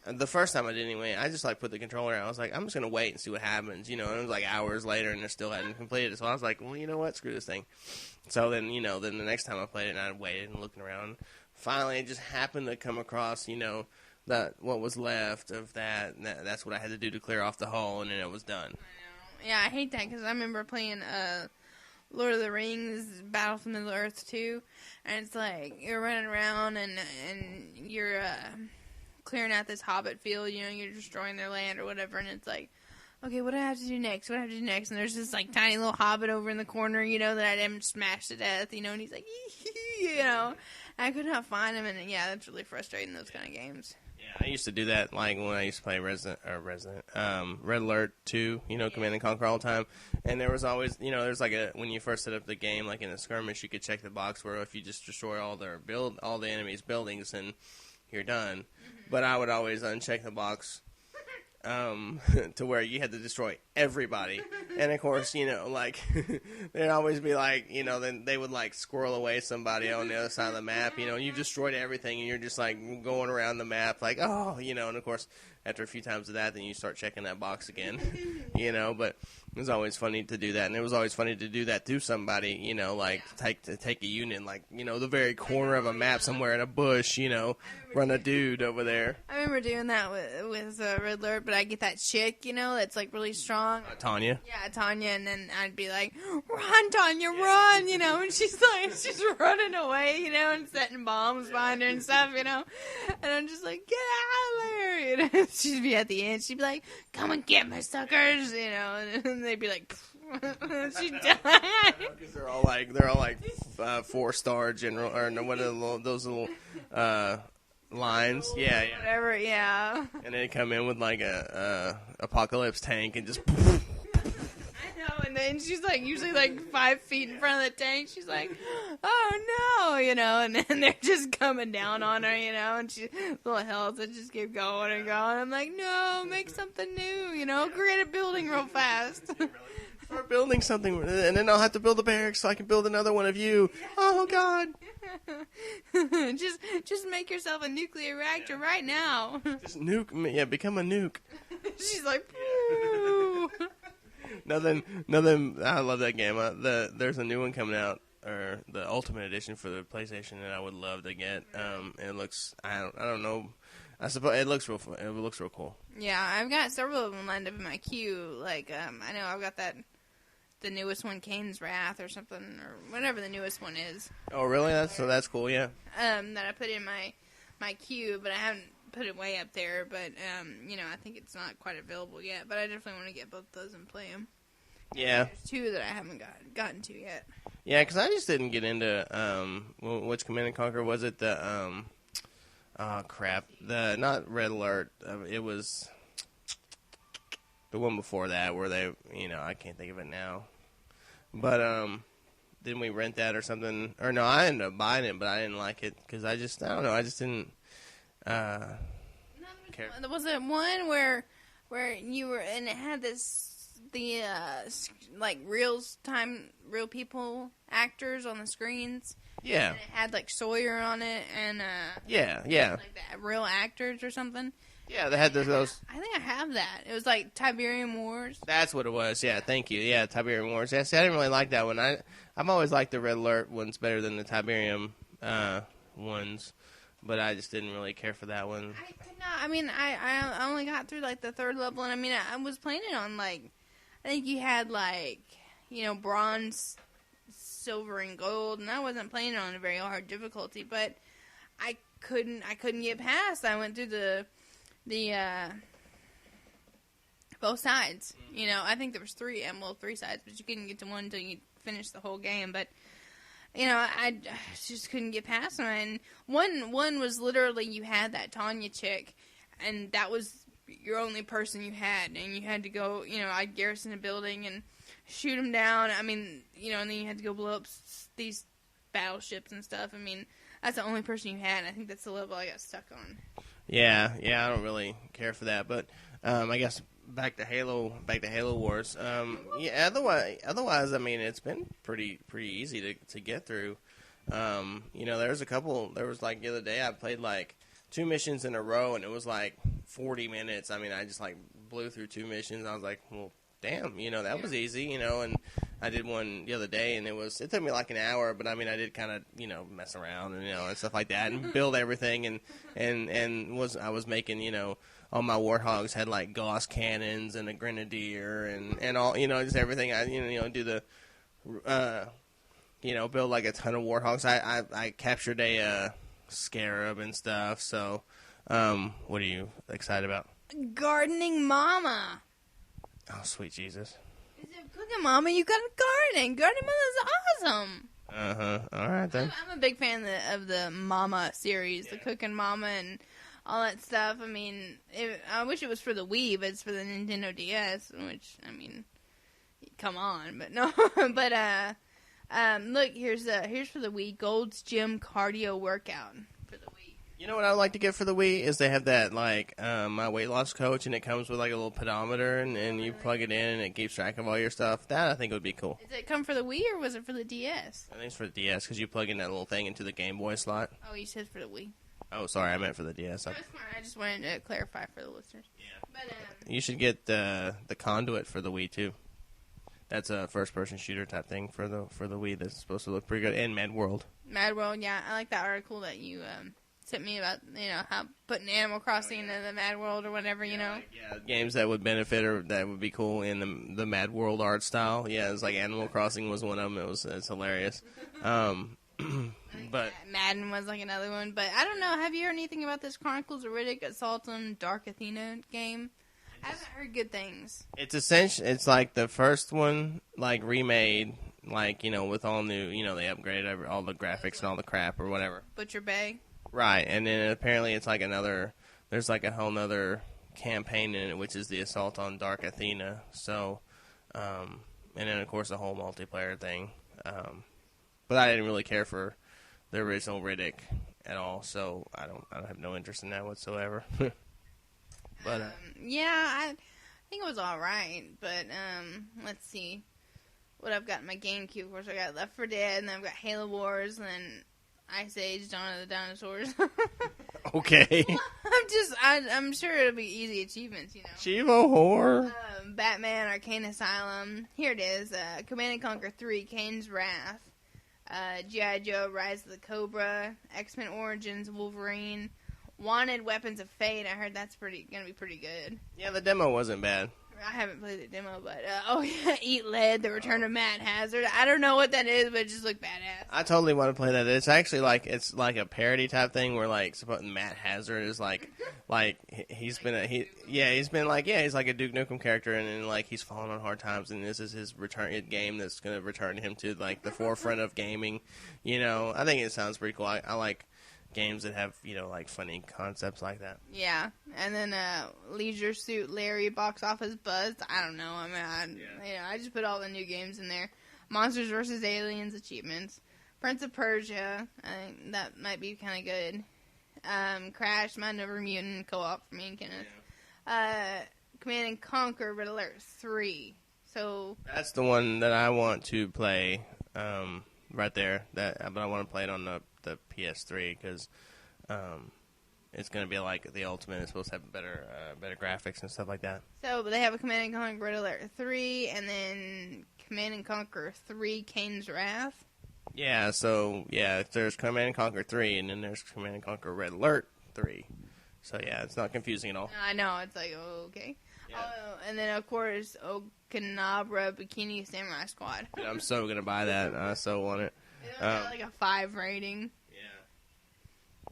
the first time I did anyway, I just, like, put the controller out. I was like, I'm just going to wait and see what happens, and it was, like, hours later, and they still hadn't completed it, so I was like, well, you know what, screw this thing. So then, then the next time I played it, and I waited and looking around, finally, it just happened to come across, that what was left of that, and that's what I had to do to clear off the hull, and then it was done. I know. Yeah, I hate that, because I remember playing, Lord of the Rings, Battle for Middle-earth 2, and it's like, you're running around, and you're, clearing out this hobbit field, you're destroying their land or whatever, and it's like, okay, what do I have to do next? And there's this, like, tiny little hobbit over in the corner, that I haven't smashed to death, and he's like, I could not find him, and yeah, that's really frustrating, those kind of games. Yeah, I used to do that, like, when I used to play Red Alert 2, Command and Conquer all the time, and there was always, there's like when you first set up the game, like in a skirmish, you could check the box where if you just destroy all the enemy's buildings, and you're done. Mm-hmm. But I would always uncheck the box, to where you had to destroy everybody. And of course, like, there'd always be like, then they would like squirrel away somebody on the other side of the map, you've destroyed everything, and you're just like going around the map like, and of course, after a few times of that, then you start checking that box again, but it was always funny to do that, and it was always funny to do that to somebody, like, take a unit, like, the very corner of a map somewhere in a bush, run a dude over there. I remember doing that with Red Alert, but I get that chick, that's, like, really strong. Tanya? Yeah, Tanya, and then I'd be like, run, Tanya, run, and she's running away, and setting bombs behind her and stuff, and I'm just like, get out of there, she'd be at the end, she'd be like, come and get me, suckers, and they'd be like, she died. Because they're all like 4-star general, or no, what are those little lines? Yeah. Whatever, yeah. And they come in with like a apocalypse tank and just. I know, know, and then she's like usually like 5 feet in front of the tank. She's like, "Oh no," you know, and then they're just coming down on her, you know, and she little health and just keep going and going. I'm like, no, make something new, you know, create a building real fast. Start building something, and then I'll have to build a barracks so I can build another one of you. Oh God! just make yourself a nuclear reactor right now. Just nuke me. Yeah, become a nuke. She's like, "Pooh." Nothing. I love that game. There's a new one coming out, or the Ultimate Edition for the PlayStation, that I would love to get. And it looks. I don't know. I suppose it looks real. It looks real cool. Yeah, I've got several of them lined up in my queue. Like, I know I've got the newest one, Kane's Wrath, or something, or whatever the newest one is. Oh, really? That's cool. Yeah. That I put in my queue, but I haven't put it way up there. But you know, I think it's not quite available yet. But I definitely want to get both those and play them. Yeah. There's 2 that I haven't gotten to yet. Yeah, because I just didn't get into which Command and Conquer was it? The oh crap, the not Red Alert. It was the one before that where they, I can't think of it now. But didn't we rent that or something? Or no, I ended up buying it, but I didn't like it because I don't know. I just didn't care. Was it one where you were and it had like real people actors on the screens? Yeah. And it had like Sawyer on it and yeah. like that real actors or something. Yeah, they had those. I think I have that. It was like Tiberium Wars. That's what it was. Yeah, thank you. Yeah, Tiberium Wars. Yeah, see, I didn't really like that one. I've always liked the Red Alert ones better than the Tiberium ones, but I just didn't really care for that one. I could not. I mean, I only got through like the 3rd level, and I mean, I was playing it on like, I think you had like, bronze, silver, and gold, and I wasn't playing it on a very hard difficulty, but I couldn't get past. I went through the both sides. I think there was 3 sides, but you couldn't get to one until you finished the whole game. But I just couldn't get past them. And one was literally you had that Tanya chick, and that was your only person you had, and you had to go. I'd garrison a building and shoot them down. I mean, and then you had to go blow up these battleships and stuff. I mean, that's the only person you had. And I think that's the level I got stuck on. Yeah, I don't really care for that, but I guess back to Halo Wars. Yeah, otherwise, I mean, it's been pretty easy to get through. There's a couple. There was like the other day I played like 2 missions in a row, and it was like 40 minutes. I mean, I just like blew through 2 missions. I was like, well, damn, that was easy, and I did one the other day, and it took me like an hour, but I mean, I did kind of, mess around and, and stuff like that, and build everything, and I was making, all my warthogs had like Gauss cannons and a grenadier and all, just everything. I, do the, build like a ton of warthogs. I captured a scarab and stuff. So, what are you excited about? Gardening Mama. Oh, sweet Jesus. Cooking Mama, you got a garden. Gardening Mama's awesome. All right then. I'm a big fan of the Mama series, the Cooking Mama and all that stuff. I mean, I wish it was for the Wii, but it's for the Nintendo DS, which, I mean, come on, but no. But, look, here's for the Wii, Gold's Gym Cardio Workout for the Wii. You know what I would like to get for the Wii is they have that, like, My Weight Loss Coach, and it comes with, like, a little pedometer, and you plug it in, and it keeps track of all your stuff. That, I think, would be cool. Did it come for the Wii, or was it for the DS? I think it's for the DS, because you plug in that little thing into the Game Boy slot. Oh, you said for the Wii. Oh, sorry, I meant for the DS. I just wanted to clarify for the listeners. Yeah. But, you should get the Conduit for the Wii, too. That's a first-person shooter type thing for the Wii that's supposed to look pretty good. And Mad World. Mad World, yeah. I like that article that you sent me about, how putting Animal Crossing into the Mad World or whatever, Yeah, games that would benefit or that would be cool in the Mad World art style. Yeah, it's like Animal Crossing was one of them. It's hilarious. But Madden was like another one. But I don't know. Have you heard anything about this Chronicles of Riddick Assault on Dark Athena game? I haven't heard good things. It's it's like the first one, like remade, like, with all new, they upgraded all the graphics and all the crap or whatever. Butcher Bay. Right, and then apparently it's like there's like a whole nother campaign in it, which is the Assault on Dark Athena. So, and and then of course the whole multiplayer thing. But I didn't really care for the original Riddick at all, so I don't have no interest in that whatsoever. But I think it was all right. But let's see what I've got in my GameCube. Of course, I got Left 4 Dead, and then I've got Halo Wars, and then Ice Age, Dawn of the Dinosaurs. okay, I'm sure it'll be easy achievements, you know. Chivo Whore. Batman Arcane Asylum. Here it is. Command and Conquer 3, Kane's Wrath. G.I. Joe, Rise of the Cobra. X-Men Origins, Wolverine. Wanted Weapons of Fate. I heard that's gonna be pretty good. Yeah, the demo wasn't bad. I haven't played the demo, but Eat Lead, The Return of Matt Hazard. I don't know what that is, but it just looked badass. I totally want to play that. It's actually like a parody type thing where like Matt Hazard is he's like a Duke Nukem character, and then like he's fallen on hard times, and this is his game that's gonna return him to like the forefront of gaming. You know, I think it sounds pretty cool. I like games that have, you know, like funny concepts like that. Yeah, and then Leisure Suit Larry, Box Office Buzz. I don't know. I mean, I just put all the new games in there. Monsters vs. Aliens achievements. Prince of Persia. I think that might be kind of good. Crash, Mind Over Mutant co-op for me and Kenneth. Yeah. Command and Conquer Red Alert 3. So that's the one that I want to play. Right there. But I want to play it on the PS3 because it's going to be like the Ultimate. It's supposed to have better graphics and stuff like that. So they have a Command and Conquer Red Alert 3, and then Command and Conquer 3 Kane's Wrath. Yeah, so there's Command and Conquer 3, and then there's Command and Conquer Red Alert 3. So yeah, it's not confusing at all. I know, it's like, okay. Yeah. And then of course Okanabra Bikini Samurai Squad. Dude, I'm so gonna buy that. I so want it. It got like a 5 rating.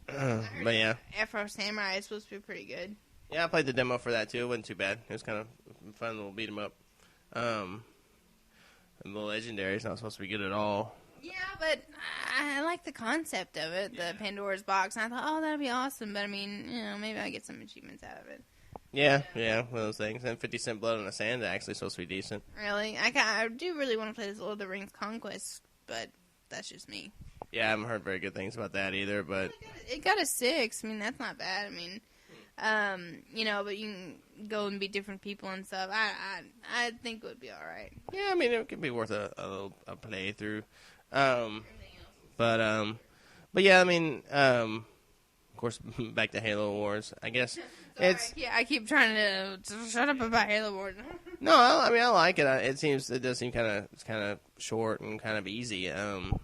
Yeah. But yeah, Afro Samurai is supposed to be pretty good. Yeah, I played the demo for that too. It wasn't too bad. It was kind of fun little beat 'em up. And the Legendary is not supposed to be good at all. Yeah, but I like the concept of it, the Pandora's Box, and I thought, oh, that'd be awesome. But I mean, you know, maybe I get some achievements out of it. Yeah, one of those things. And 50 Cent Blood on the Sand is actually supposed to be decent. Really? I do really want to play this Lord of the Rings Conquest, but that's just me. Yeah, I haven't heard very good things about that either, but... It got a 6. I mean, that's not bad. I mean, you know, but you can go and be different people and stuff. I think it would be alright. Yeah, I mean, it could be worth a playthrough. But yeah, I mean, of course, back to Halo Wars. I guess it's. Yeah, I keep trying to shut up about Halo Wars. No, I mean I like it. It does seem kind of short and kind of easy.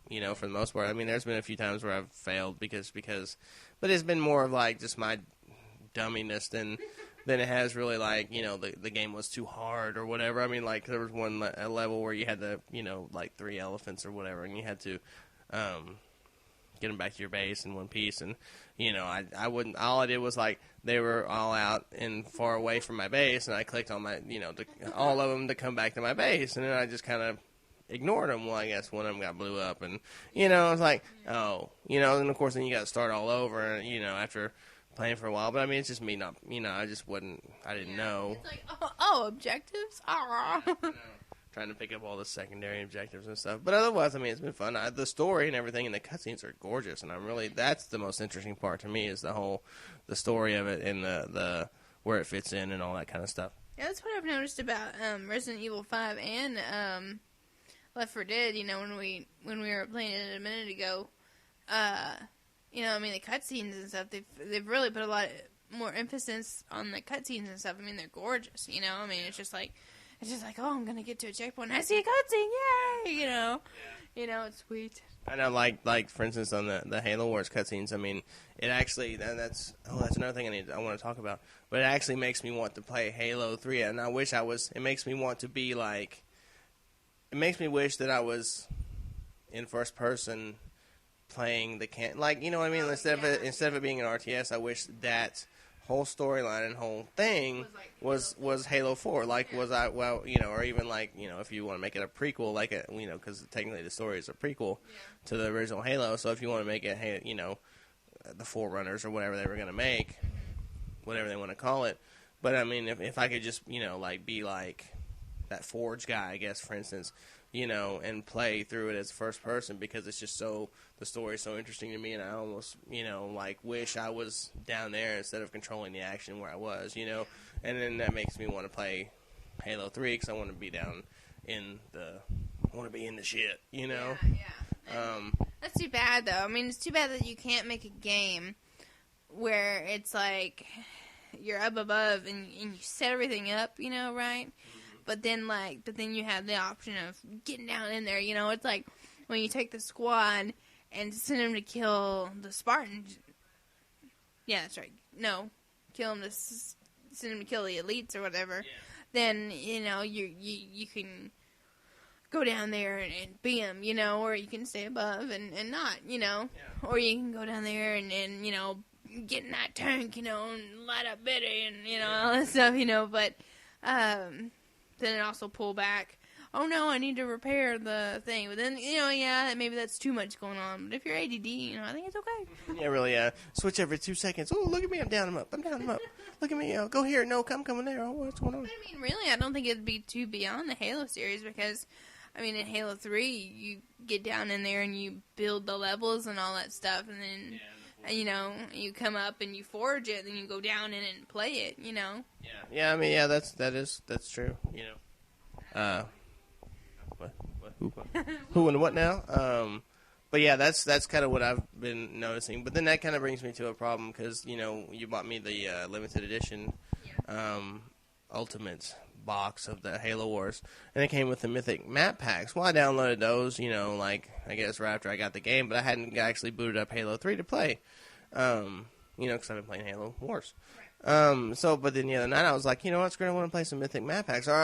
You know, for the most part. I mean, there's been a few times where I've failed because, but it's been more of like just my dumminess than it has really like, you know, the game was too hard or whatever. I mean, like there was a level where you had the, you know, like 3 elephants or whatever, and you had to get them back to your base in one piece. And you know, I wouldn't. All I did was like they were all out and far away from my base, and I clicked on my, you know, all of them to come back to my base, and then I just kind of ignored them. Well, I guess one of them got blew up, and you know, I was like, oh, you know, and of course then you got to start all over, you know, after playing for a while. But I mean, it's just me not, you know, I didn't know. It's like, oh, objectives? Trying to pick up all the secondary objectives and stuff. But otherwise, I mean, it's been fun. The story and everything and the cutscenes are gorgeous, and that's the most interesting part to me is the story of it and the where it fits in and all that kind of stuff. Yeah, that's what I've noticed about Resident Evil 5 and Left 4 Dead. You know, when we were playing it a minute ago, you know, I mean, the cutscenes and stuff, they've really put a lot more emphasis on the cutscenes and stuff. I mean, they're gorgeous, you know? I mean, it's just like, oh, I'm going to get to a checkpoint and I see a cutscene, yay! You know? Yeah. You know, it's sweet. I know, like for instance, on the Halo Wars cutscenes, I mean, it actually, that's another thing I want to talk about, but it actually makes me want to play Halo 3, and I wish it makes me want to be like, it makes me wish that I was in first person playing like, you know what I mean? Instead of it being an RTS, I wish that whole storyline and whole thing was Halo 4. Like, you know, or even like, you know, if you want to make it a prequel, like you know, because technically the story is a prequel to the original Halo. So if you want to make it, you know, the Forerunners or whatever they were going to make, whatever they want to call it. But I mean, if I could just, you know, like be like, that Forge guy, I guess, for instance, and play through it as first person because it's just the story is so interesting to me, and I almost, like wish I was down there instead of controlling the action where I was, and then that makes me want to play Halo 3 because I want to be down in the shit, Yeah. That's too bad, though. I mean, it's too bad that you can't make a game where it's like you're up above and you set everything up, right? But then you have the option of getting down in there, It's like when you take the squad and send them to kill the Spartans. Yeah, that's right. No, send them to kill the elites or whatever. Yeah. Then you can go down there and beat them, or you can stay above and not, Yeah. Or you can go down there and get in that tank, and light up Betty and, all that stuff, But then also pull back. Oh, no, I need to repair the thing. But then, maybe that's too much going on. But if you're ADD, I think it's okay. Yeah, really, switch every 2 seconds. Oh, look at me, I'm down, I'm up. Look at me, go here. No, I'm coming there. Oh, what's going on? But, I mean, really, I don't think it'd be too beyond the Halo series because, I mean, in Halo 3, you get down in there and you build the levels and all that stuff. And then, you come up and you forge it, and then you go down in it and play it, Yeah, I mean, that's true, Who and what now? But yeah, that's kind of what I've been noticing. But then that kind of brings me to a problem because you bought me the limited edition Ultimate box of the Halo Wars, and it came with the Mythic map packs. Well, I downloaded those, I guess right after I got the game, but I hadn't actually booted up Halo 3 to play, because I've been playing Halo Wars. But then the other night I was like, what, screw it, I want to play some Mythic map packs. Or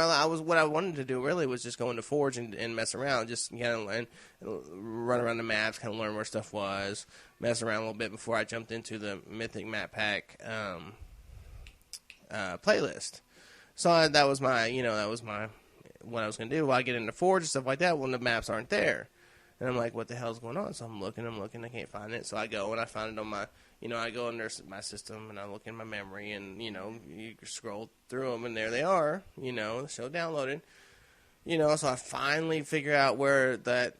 what I wanted to do really was just go into Forge and mess around, just and run around the maps, kind of learn where stuff was, mess around a little bit before I jumped into the Mythic map pack playlist. So that was my what I was gonna do. While I get into Forge and stuff like that, when the maps aren't there, and I'm like, what the hell's going on? So I'm looking, I can't find it. So I go and I find it on my. I go under my system and I look in my memory and, you scroll through them and there they are, show downloaded. So I finally figure out where that,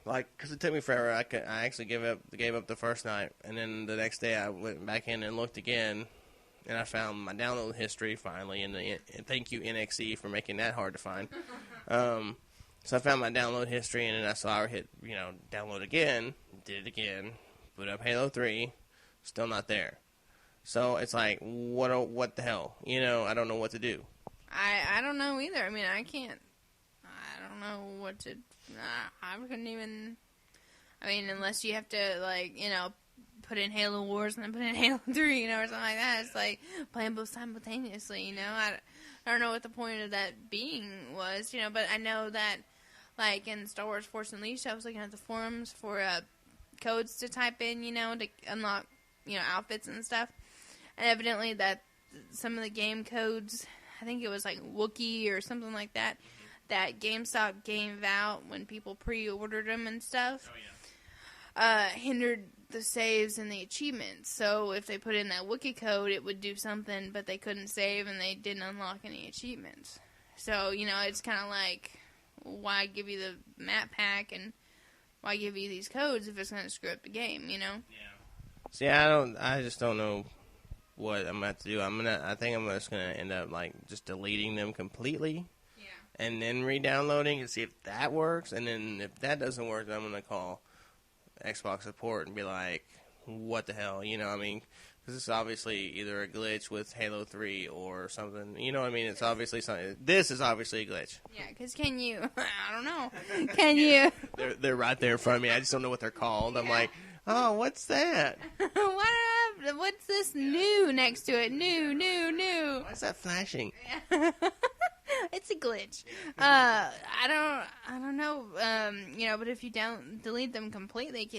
because it took me forever. I actually gave up the first night. And then the next day I went back in and looked again and I found my download history finally. And thank you, NXE, for making that hard to find. So I found my download history and then I saw her hit, download again, did it again, boot up Halo 3. Still not there. So it's like, what the hell? I don't know what to do. I don't know either. I mean, I don't know what to... I couldn't even... I mean, unless you have to, put in Halo Wars and then put in Halo 3, or something like that. It's like playing both simultaneously, I don't know what the point of that being was, but I know that, in Star Wars Force Unleashed, I was looking at the forums for codes to type in, to unlock... outfits and stuff. And evidently that some of the game codes, I think it was Wookiee or something like that, that GameStop gave out when people pre-ordered them and stuff, hindered the saves and the achievements. So if they put in that Wookiee code, it would do something, but they couldn't save and they didn't unlock any achievements. So, it's kind of like, why give you the map pack and why give you these codes if it's going to screw up the game, Yeah. See, I just don't know what I'm going to do. I think I'm just going to end up, just deleting them completely. Yeah. And then re-downloading and see if that works. And then if that doesn't work, then I'm going to call Xbox support and be like, what the hell? Because it's obviously either a glitch with Halo 3 or something. It's obviously something. This is obviously a glitch. Yeah, because can you... I don't know. Can you... They're right there in front of me. I just don't know what they're called. I'm like... Oh, what's that? What's this new next to it? New. Why is that flashing? It's a glitch. I don't know. But if you delete them completely,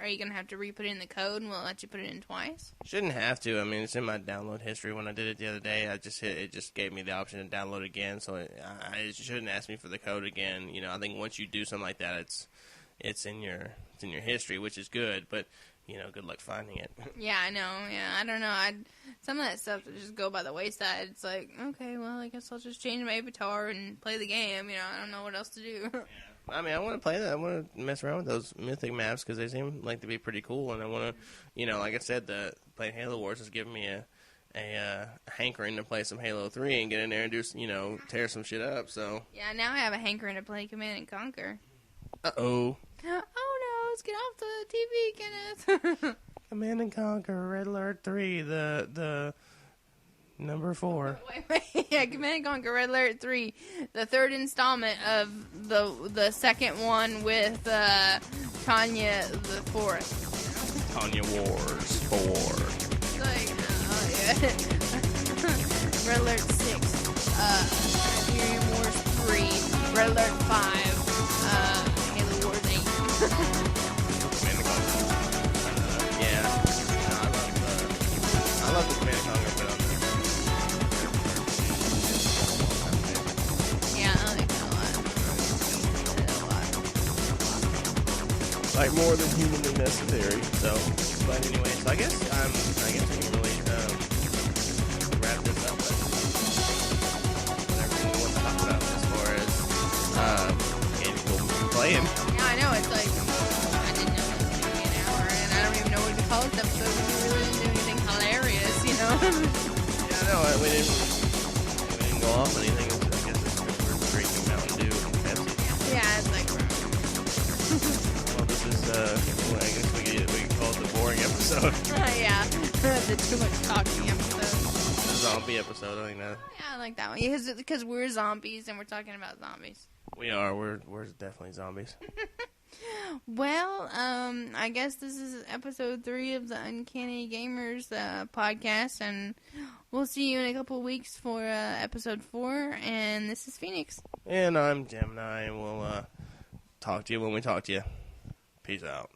are you gonna have to re-put in the code and will it let you put it in twice? Shouldn't have to. It's in my download history. When I did it the other day, it just gave me the option to download again. So it shouldn't ask me for the code again. I think once you do something like that, it's in your history, which is good. But good luck finding it. Yeah, I know. Yeah, I don't know. Some of that stuff would just go by the wayside. It's like, okay, well, I guess I'll just change my avatar and play the game. I don't know what else to do. Yeah. I mean, I want to play that. I want to mess around with those mythic maps because they seem like to be pretty cool. And I want to, like I said, playing Halo Wars has given me a hankering to play some Halo 3 and get in there and do, tear some shit up. So Yeah, now I have a hankering to play Command and Conquer. Uh-oh. Oh no, let's get off the TV, Kenneth. Command and Conquer, Red Alert 3, the number 4. Wait. Yeah, Command and Conquer Red Alert 3, the third installment of the second one with Tanya the Fourth. Tanya Wars 4. It's like, oh yeah. Red Alert 6, Imperium Wars 3, Red Alert 5, Halo Wars 8. Command and Conquer. Yeah. No, I love the Command and Conquer put on there. Yeah, I like that a lot. Like more than humanly necessary. So, but anyway, so I guess we can really wrap this up. Whatever we want to talk about as far as games we'll be playing. Yeah, I know. It's like I didn't know it was gonna be an hour, and I don't even know what to call this episode. We really didn't do anything hilarious, Yeah, no, we didn't go off anything. I guess it's because we're drinking Mountain Dew and Pepsi. Yeah, it's like. Well, this is I guess we can call it the boring episode. Yeah, the too much talking episode. The zombie episode. I think that Yeah, I like that one. Because we're zombies and we're talking about zombies. we are. We're definitely zombies. Well, I guess this is episode 3 of the Uncanny Gamers podcast, and we'll see you in a couple of weeks for episode 4. And this is Phoenix. And I'm Gemini, and we'll talk to you when we talk to you. Peace out.